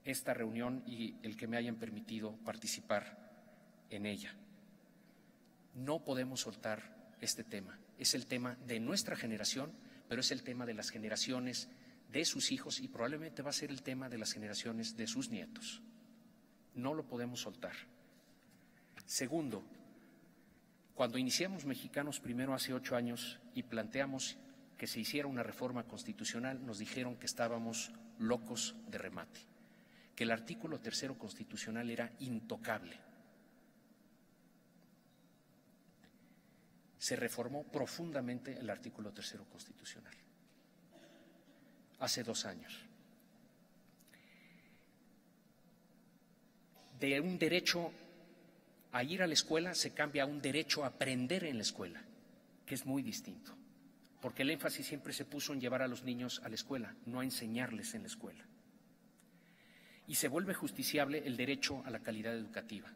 esta reunión y el que me hayan permitido participar en ella. No podemos soltar este tema. Es el tema de nuestra generación, pero es el tema de las generaciones de sus hijos y probablemente va a ser el tema de las generaciones de sus nietos. No lo podemos soltar. Segundo, cuando iniciamos Mexicanos Primero hace 8 años y planteamos que se hiciera una reforma constitucional, nos dijeron que estábamos locos de remate, que el artículo 3º constitucional era intocable. Se reformó profundamente el artículo 3º constitucional hace 2 años. De un derecho a ir a la escuela se cambia a un derecho a aprender en la escuela, que es muy distinto, porque el énfasis siempre se puso en llevar a los niños a la escuela, no a enseñarles en la escuela. Y se vuelve justiciable el derecho a la calidad educativa.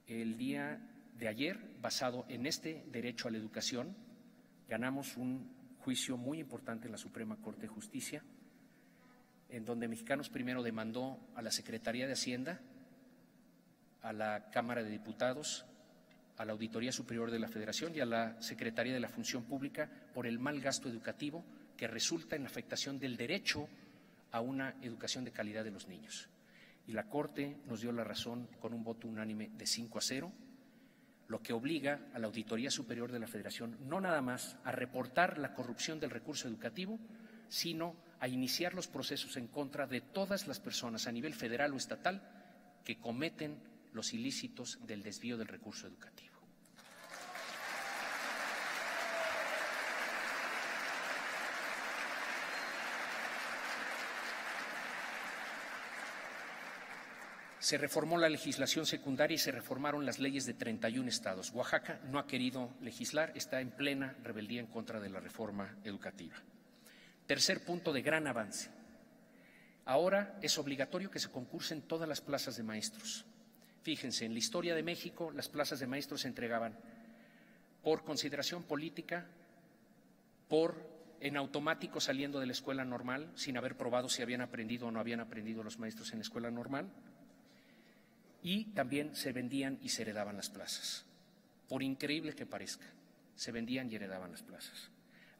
El día de ayer, basado en este derecho a la educación, ganamos un juicio muy importante en la Suprema Corte de Justicia, en donde Mexicanos Primero demandó a la Secretaría de Hacienda, a la Cámara de Diputados, a la Auditoría Superior de la Federación y a la Secretaría de la Función Pública por el mal gasto educativo que resulta en la afectación del derecho a una educación de calidad de los niños. Y la Corte nos dio la razón con un voto unánime de 5-0, lo que obliga a la Auditoría Superior de la Federación no nada más a reportar la corrupción del recurso educativo, sino a iniciar los procesos en contra de todas las personas a nivel federal o estatal que cometen los ilícitos del desvío del recurso educativo. Se reformó la legislación secundaria y se reformaron las leyes de 31 estados. Oaxaca no ha querido legislar, está en plena rebeldía en contra de la reforma educativa. Tercer punto de gran avance. Ahora es obligatorio que se concursen todas las plazas de maestros. Fíjense, en la historia de México las plazas de maestros se entregaban por consideración política, en automático saliendo de la escuela normal, sin haber probado si habían aprendido o no habían aprendido los maestros en la escuela normal, y también se vendían y se heredaban las plazas. Por increíble que parezca, se vendían y heredaban las plazas.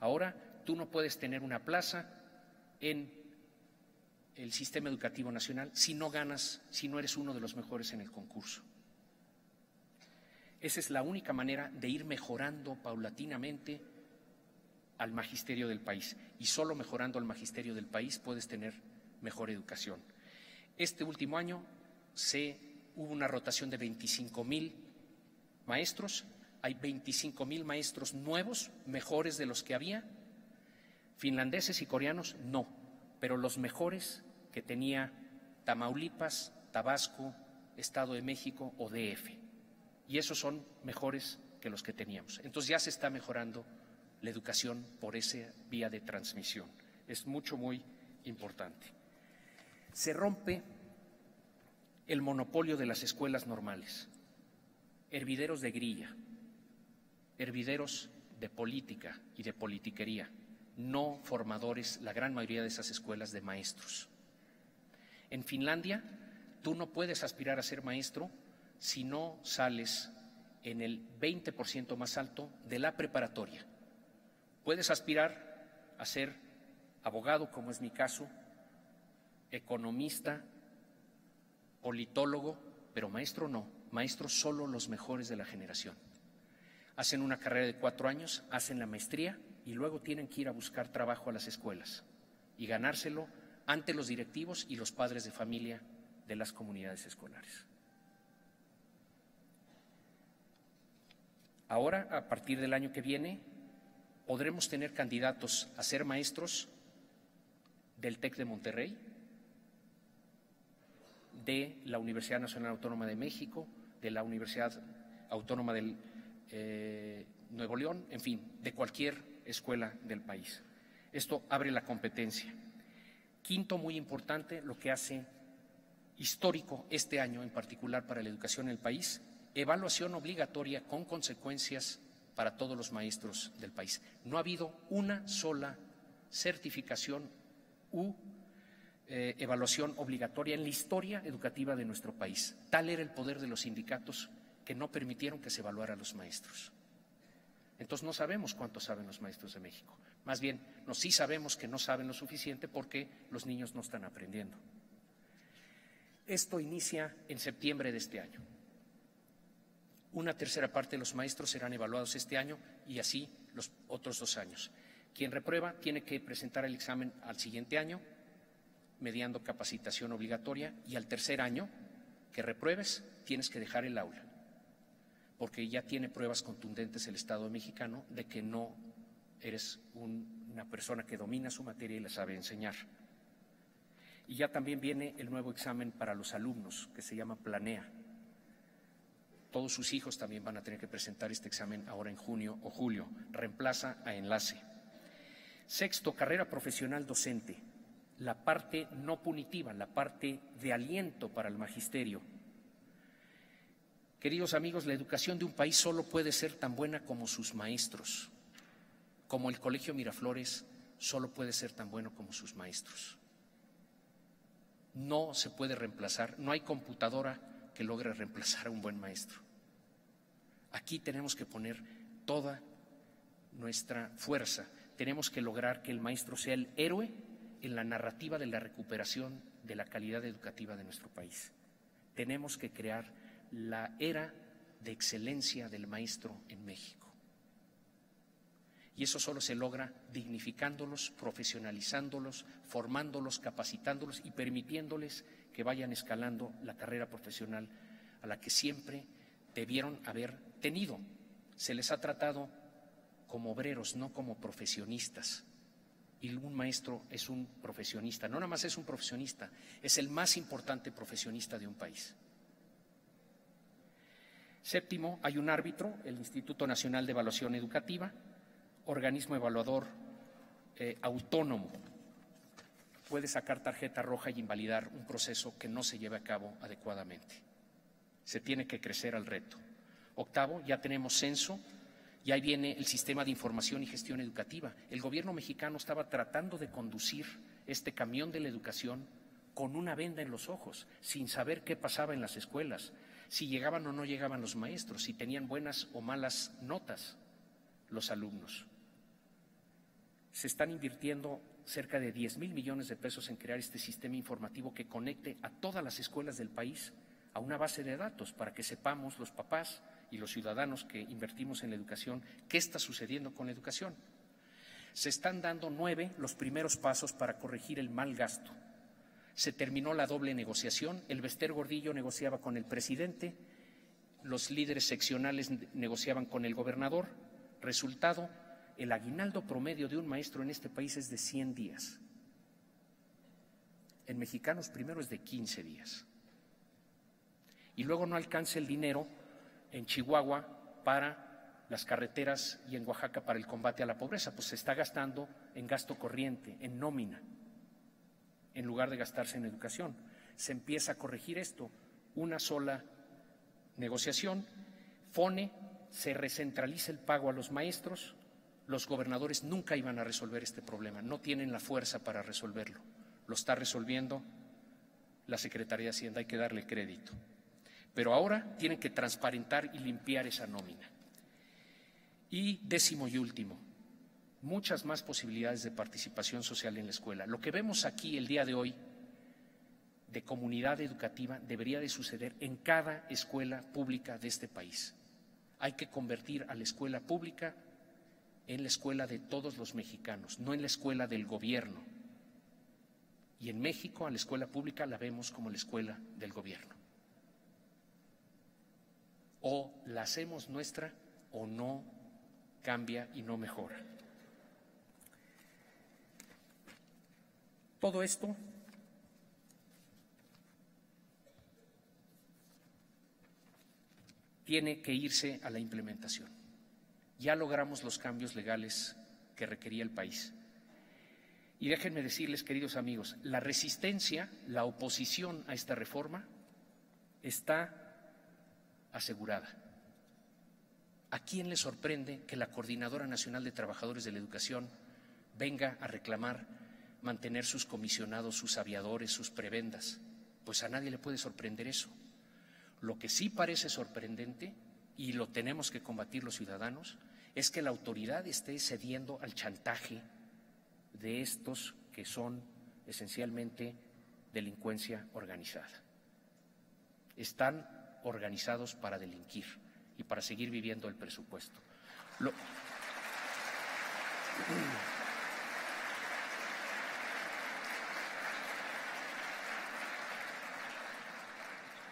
Ahora tú no puedes tener una plaza en el sistema educativo nacional si no ganas, si no eres uno de los mejores en el concurso. Esa es la única manera de ir mejorando paulatinamente al magisterio del país, y solo mejorando al magisterio del país puedes tener mejor educación. Este último año hubo una rotación de 25,000 maestros, hay 25,000 maestros nuevos, mejores de los que había, finlandeses y coreanos no, pero los mejores que tenía Tamaulipas, Tabasco, Estado de México o DF, y esos son mejores que los que teníamos. Entonces ya se está mejorando la educación por esa vía de transmisión. Es muy importante. Se rompe el monopolio de las escuelas normales, hervideros de grilla, hervideros de política y de politiquería, no formadores, la gran mayoría de esas escuelas, de maestros. En Finlandia, tú no puedes aspirar a ser maestro si no sales en el 20% más alto de la preparatoria. Puedes aspirar a ser abogado, como es mi caso, economista, politólogo, pero maestro no, maestro solo los mejores de la generación. Hacen una carrera de 4 años, hacen la maestría y luego tienen que ir a buscar trabajo a las escuelas y ganárselo ante los directivos y los padres de familia de las comunidades escolares. Ahora, a partir del año que viene, podremos tener candidatos a ser maestros del TEC de Monterrey, de la Universidad Nacional Autónoma de México, de la Universidad Autónoma del Nuevo León, en fin, de cualquier escuela del país. Esto abre la competencia. Quinto, muy importante, lo que hace histórico este año en particular para la educación en el país: evaluación obligatoria con consecuencias para todos los maestros del país. No ha habido una sola certificación u evaluación obligatoria en la historia educativa de nuestro país. Tal era el poder de los sindicatos que no permitieron que se evaluara a los maestros. Entonces no sabemos cuánto saben los maestros de México. Más bien, sí sabemos que no saben lo suficiente porque los niños no están aprendiendo. Esto inicia en septiembre de este año. Una tercera parte de los maestros serán evaluados este año y así los otros 2 años. Quien reprueba tiene que presentar el examen al siguiente año, mediando capacitación obligatoria, y al tercer año que repruebes tienes que dejar el aula, porque ya tiene pruebas contundentes el Estado mexicano de que no eres una persona que domina su materia y la sabe enseñar. Y ya también viene el nuevo examen para los alumnos, que se llama Planea. Todos sus hijos también van a tener que presentar este examen ahora en junio o julio. Reemplaza a Enlace. Sexto, carrera profesional docente. La parte no punitiva, la parte de aliento para el magisterio. Queridos amigos, la educación de un país solo puede ser tan buena como sus maestros. Como el Colegio Miraflores solo puede ser tan bueno como sus maestros. No se puede reemplazar, no hay computadora que logre reemplazar a un buen maestro. Aquí tenemos que poner toda nuestra fuerza. Tenemos que lograr que el maestro sea el héroe en la narrativa de la recuperación de la calidad educativa de nuestro país. Tenemos que crear la era de excelencia del maestro en México. Y eso solo se logra dignificándolos, profesionalizándolos, formándolos, capacitándolos y permitiéndoles que vayan escalando la carrera profesional a la que siempre debieron haber tenido. Se les ha tratado como obreros, no como profesionistas. Y un maestro es un profesionista, no nada más es un profesionista, es el más importante profesionista de un país. Séptimo, hay un árbitro, el Instituto Nacional de Evaluación Educativa, organismo evaluador autónomo puede sacar tarjeta roja y invalidar un proceso que no se lleve a cabo adecuadamente. Se tiene que crecer al reto. Octavo, ya tenemos censo y ahí viene el sistema de información y gestión educativa. El gobierno mexicano estaba tratando de conducir este camión de la educación con una venda en los ojos, sin saber qué pasaba en las escuelas, si llegaban o no llegaban los maestros, si tenían buenas o malas notas los alumnos. Se están invirtiendo cerca de 10,000 millones de pesos en crear este sistema informativo que conecte a todas las escuelas del país a una base de datos para que sepamos los papás y los ciudadanos que invertimos en la educación qué está sucediendo con la educación. Se están dando 9 los primeros pasos para corregir el mal gasto. Se terminó la doble negociación, el Bester Gordillo negociaba con el presidente, los líderes seccionales negociaban con el gobernador. Resultado, el aguinaldo promedio de un maestro en este país es de 100 días. En Mexicanos Primero es de 15 días. Y luego no alcanza el dinero en Chihuahua para las carreteras y en Oaxaca para el combate a la pobreza, pues se está gastando en gasto corriente, en nómina, en lugar de gastarse en educación. Se empieza a corregir esto, una sola negociación, FONE, se recentraliza el pago a los maestros. Los gobernadores nunca iban a resolver este problema, no tienen la fuerza para resolverlo. Lo está resolviendo la Secretaría de Hacienda, hay que darle crédito. Pero ahora tienen que transparentar y limpiar esa nómina. Y décimo y último, muchas más posibilidades de participación social en la escuela. Lo que vemos aquí el día de hoy de comunidad educativa debería de suceder en cada escuela pública de este país. Hay que convertir a la escuela pública en la escuela de todos los mexicanos, no en la escuela del gobierno. Y en México a la escuela pública la vemos como la escuela del gobierno. O la hacemos nuestra o no cambia y no mejora. Todo esto tiene que irse a la implementación. Ya logramos los cambios legales que requería el país. Y déjenme decirles, queridos amigos, la resistencia, la oposición a esta reforma está asegurada. ¿A quién le sorprende que la Coordinadora Nacional de Trabajadores de la Educación venga a reclamar mantener sus comisionados, sus aviadores, sus prebendas? Pues a nadie le puede sorprender eso. Lo que sí parece sorprendente, y lo tenemos que combatir los ciudadanos, es que la autoridad esté cediendo al chantaje de estos que son esencialmente delincuencia organizada. Están organizados para delinquir y para seguir viviendo el presupuesto.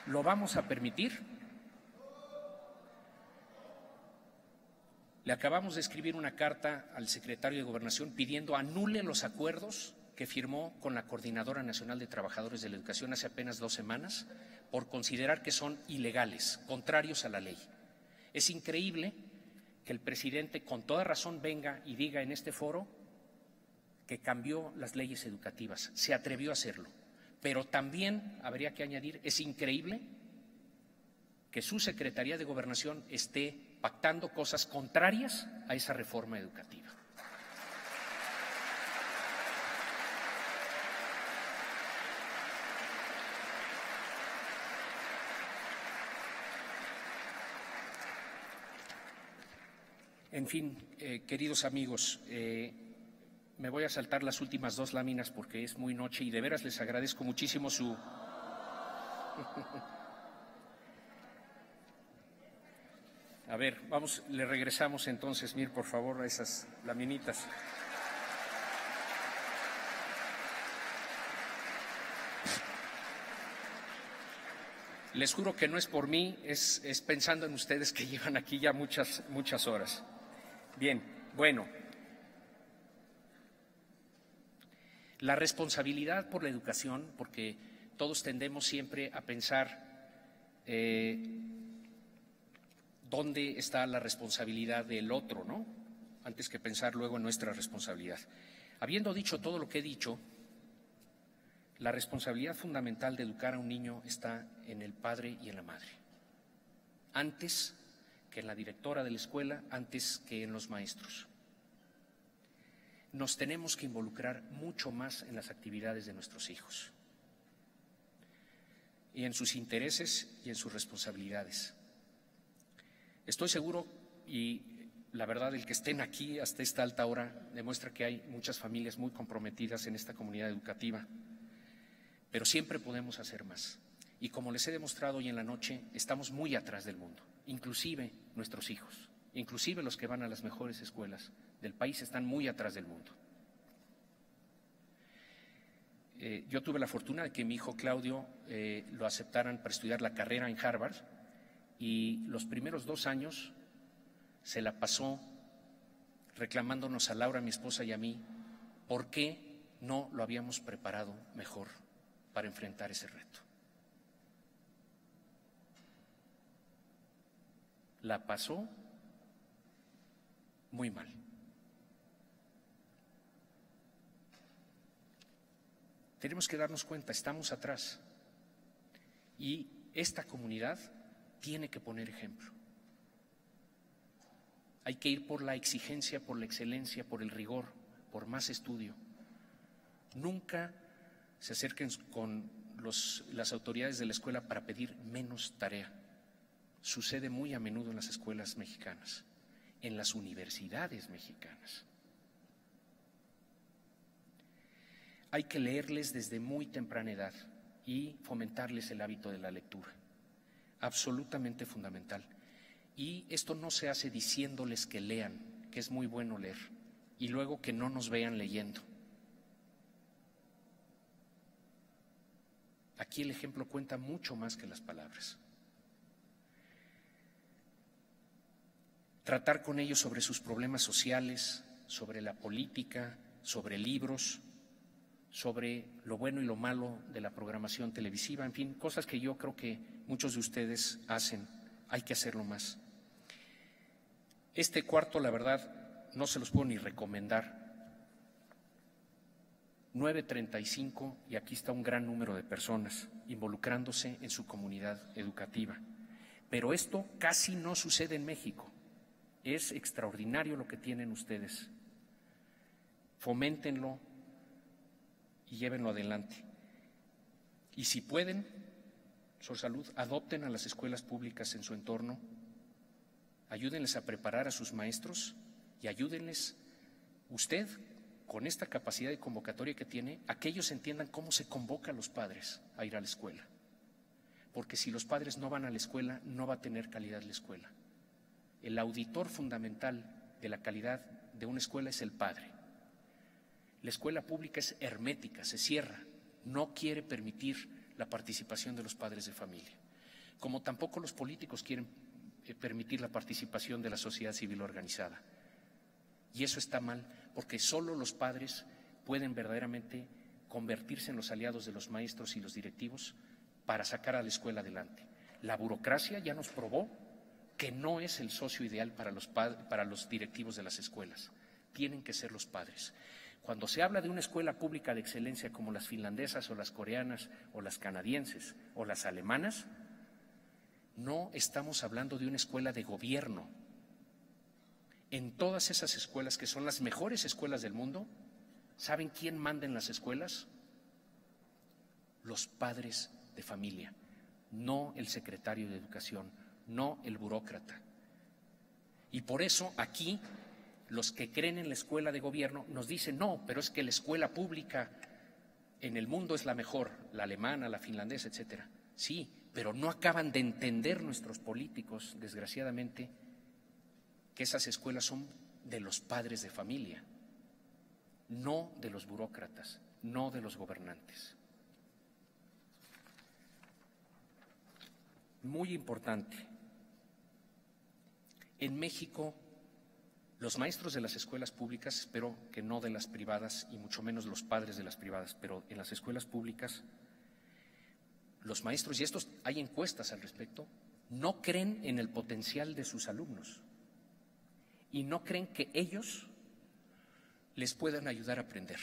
¿Lo vamos a permitir? Le acabamos de escribir una carta al secretario de Gobernación pidiendo anule los acuerdos que firmó con la Coordinadora Nacional de Trabajadores de la Educación hace apenas 2 semanas por considerar que son ilegales, contrarios a la ley. Es increíble que el presidente con toda razón venga y diga en este foro que cambió las leyes educativas, se atrevió a hacerlo. Pero también habría que añadir, es increíble que su Secretaría de Gobernación esté pactando cosas contrarias a esa reforma educativa. En fin, queridos amigos, me voy a saltar las últimas 2 láminas porque es muy noche y de veras les agradezco muchísimo su… A ver, vamos, le regresamos entonces, Mir, por favor, a esas laminitas. Les juro que no es por mí, es pensando en ustedes que llevan aquí ya muchas horas. Bien, bueno. La responsabilidad por la educación, porque todos tendemos siempre a pensar dónde está la responsabilidad del otro, ¿no? Antes que pensar luego en nuestra responsabilidad. Habiendo dicho todo lo que he dicho, la responsabilidad fundamental de educar a un niño está en el padre y en la madre, antes que en la directora de la escuela, antes que en los maestros. Nos tenemos que involucrar mucho más en las actividades de nuestros hijos y en sus intereses y en sus responsabilidades. Estoy seguro, y la verdad, el que estén aquí hasta esta alta hora demuestra que hay muchas familias muy comprometidas en esta comunidad educativa, pero siempre podemos hacer más. Y como les he demostrado hoy en la noche, estamos muy atrás del mundo, inclusive nuestros hijos, inclusive los que van a las mejores escuelas del país están muy atrás del mundo. Yo tuve la fortuna de que mi hijo Claudio lo aceptaran para estudiar la carrera en Harvard, y los primeros 2 años se la pasó reclamándonos a Laura, mi esposa, y a mí por qué no lo habíamos preparado mejor para enfrentar ese reto. La pasó muy mal. Tenemos que darnos cuenta, estamos atrás, y esta comunidad tiene que poner ejemplo. Hay que ir por la exigencia, por la excelencia, por el rigor, por más estudio. Nunca se acerquen con las autoridades de la escuela para pedir menos tarea. Sucede muy a menudo en las escuelas mexicanas, en las universidades mexicanas. Hay que leerles desde muy temprana edad y fomentarles el hábito de la lectura. Absolutamente fundamental. Y esto no se hace diciéndoles que lean, que es muy bueno leer, y luego que no nos vean leyendo. Aquí el ejemplo cuenta mucho más que las palabras. Tratar con ellos sobre sus problemas sociales, sobre la política, sobre libros, sobre lo bueno y lo malo de la programación televisiva, en fin, cosas que yo creo que muchos de ustedes hacen. Hay que hacerlo más. Este cuarto, la verdad, no se los puedo ni recomendar. 9:35, y aquí está un gran número de personas involucrándose en su comunidad educativa. Pero esto casi no sucede en México. Es extraordinario lo que tienen ustedes. Foméntenlo y llévenlo adelante. Y si pueden, Sor Salud, adopten a las escuelas públicas en su entorno, ayúdenles a preparar a sus maestros y ayúdenles usted, con esta capacidad de convocatoria que tiene, a que ellos entiendan cómo se convoca a los padres a ir a la escuela. Porque si los padres no van a la escuela, no va a tener calidad la escuela. El auditor fundamental de la calidad de una escuela es el padre. La escuela pública es hermética, se cierra, no quiere permitir la participación de los padres de familia, como tampoco los políticos quieren permitir la participación de la sociedad civil organizada. Y eso está mal, porque solo los padres pueden verdaderamente convertirse en los aliados de los maestros y los directivos para sacar a la escuela adelante. La burocracia ya nos probó que no es el socio ideal para los directivos de las escuelas. Tienen que ser los padres. Cuando se habla de una escuela pública de excelencia como las finlandesas o las coreanas o las canadienses o las alemanas, no estamos hablando de una escuela de gobierno. En todas esas escuelas, que son las mejores escuelas del mundo, ¿saben quién manda en las escuelas? Los padres de familia, no el secretario de Educación, no el burócrata. Y por eso aquí los que creen en la escuela de gobierno nos dicen, no, pero es que la escuela pública en el mundo es la mejor, la alemana, la finlandesa, etcétera. Sí, pero no acaban de entender nuestros políticos, desgraciadamente, que esas escuelas son de los padres de familia, no de los burócratas, no de los gobernantes. Muy importante. En México, los maestros de las escuelas públicas, espero que no de las privadas y mucho menos los padres de las privadas, pero en las escuelas públicas, los maestros, y estos hay encuestas al respecto, no creen en el potencial de sus alumnos y no creen que ellos les puedan ayudar a aprender.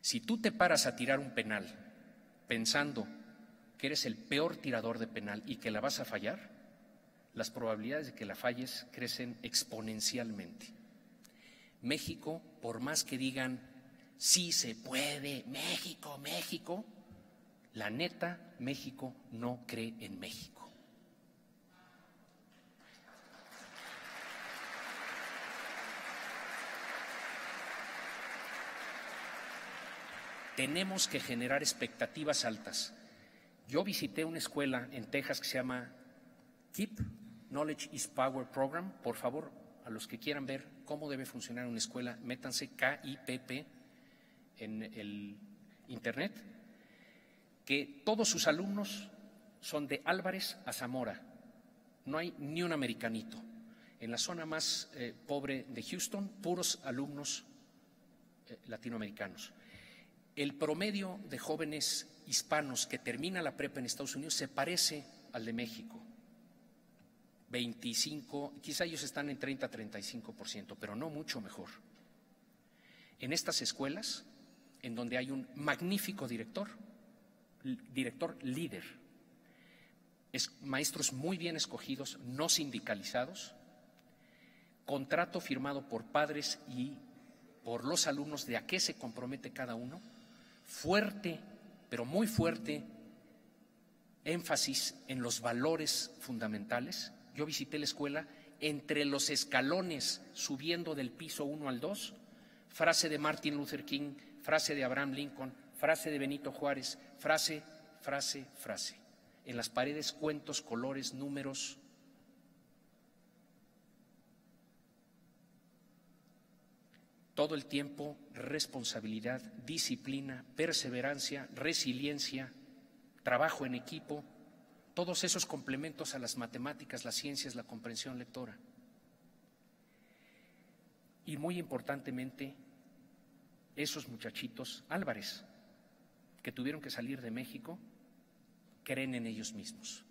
Si tú te paras a tirar un penal pensando que eres el peor tirador de penal y que la vas a fallar, las probabilidades de que la falles crecen exponencialmente. México, por más que digan, sí se puede, México, México, la neta, México no cree en México. Tenemos que generar expectativas altas. Yo visité una escuela en Texas que se llama KIPP, Knowledge is Power Program. Por favor, a los que quieran ver cómo debe funcionar una escuela, métanse KIPP en el internet, que todos sus alumnos son de Álvarez a Zamora. No hay ni un americanito. En la zona más pobre de Houston, puros alumnos latinoamericanos. El promedio de jóvenes hispanos que termina la prepa en Estados Unidos se parece al de México. 25, quizá ellos están en 30-35%, pero no mucho mejor. En estas escuelas, en donde hay un magnífico director líder, maestros muy bien escogidos, no sindicalizados, contrato firmado por padres y por los alumnos de a qué se compromete cada uno, fuerte, pero muy fuerte, énfasis en los valores fundamentales. Yo visité la escuela, entre los escalones, subiendo del piso 1 al 2, frase de Martin Luther King, frase de Abraham Lincoln, frase de Benito Juárez, frase. En las paredes, cuentos, colores, números. Todo el tiempo, responsabilidad, disciplina, perseverancia, resiliencia, trabajo en equipo, todos esos complementos a las matemáticas, las ciencias, la comprensión lectora. Y muy importantemente, esos muchachitos Álvarez, que tuvieron que salir de México, creen en ellos mismos.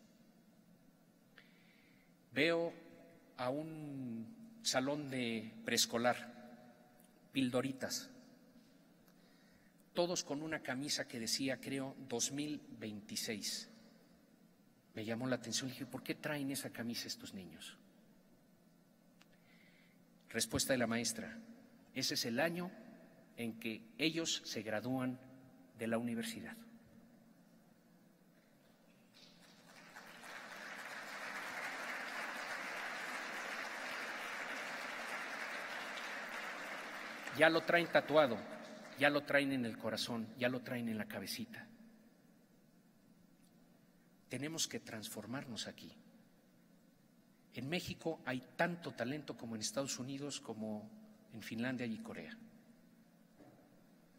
Veo a un salón de preescolar, pildoritas, todos con una camisa que decía, creo, 2026. Me llamó la atención, dije, ¿por qué traen esa camisa estos niños? Respuesta de la maestra, ese es el año en que ellos se gradúan de la universidad. Ya lo traen tatuado, ya lo traen en el corazón, ya lo traen en la cabecita. Tenemos que transformarnos aquí. En México hay tanto talento como en Estados Unidos, como en Finlandia y Corea.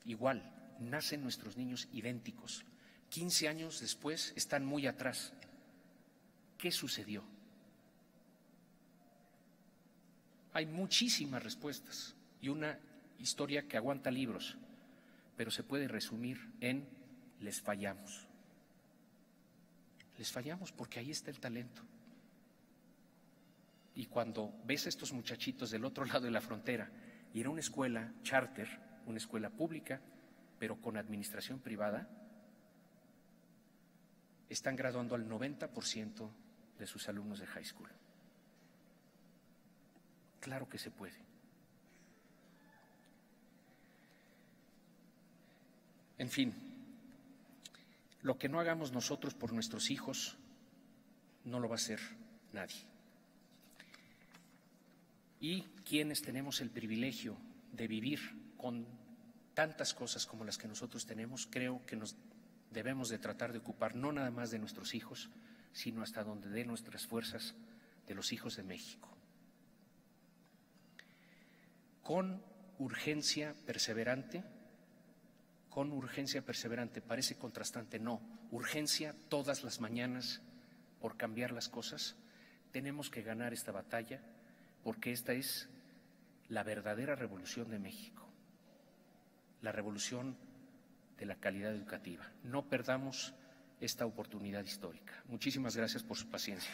Igual, nacen nuestros niños idénticos. 15 años después están muy atrás. ¿Qué sucedió? Hay muchísimas respuestas y una historia que aguanta libros, pero se puede resumir en les fallamos. Les fallamos porque ahí está el talento. Y cuando ves a estos muchachitos del otro lado de la frontera, y era una escuela charter, una escuela pública, pero con administración privada, están graduando al 90% de sus alumnos de high school. Claro que se puede. En fin, lo que no hagamos nosotros por nuestros hijos, no lo va a hacer nadie. Y quienes tenemos el privilegio de vivir con tantas cosas como las que nosotros tenemos, creo que nos debemos de tratar de ocupar no nada más de nuestros hijos, sino hasta donde dé nuestras fuerzas, de los hijos de México. Con urgencia perseverante, parece contrastante, no, urgencia todas las mañanas por cambiar las cosas. Tenemos que ganar esta batalla porque esta es la verdadera revolución de México, la revolución de la calidad educativa. No perdamos esta oportunidad histórica. Muchísimas gracias por su paciencia. . 。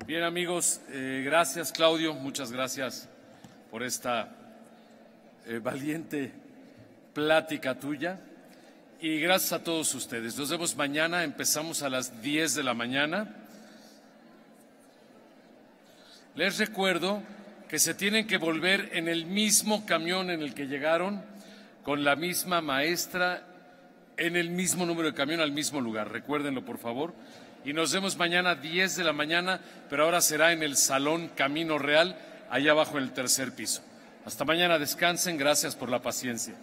Bien, amigos, gracias, Claudio, muchas gracias por esta valiente plática tuya. Y gracias a todos ustedes. Nos vemos mañana, empezamos a las 10 de la mañana. Les recuerdo que se tienen que volver en el mismo camión en el que llegaron, con la misma maestra, en el mismo número de camión, al mismo lugar. Recuérdenlo, por favor. Y nos vemos mañana a 10 de la mañana, pero ahora será en el Salón Camino Real, allá abajo en el 3er piso. Hasta mañana, descansen, gracias por la paciencia.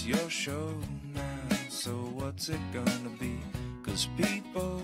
Your show now, so what's it gonna be? 'Cause people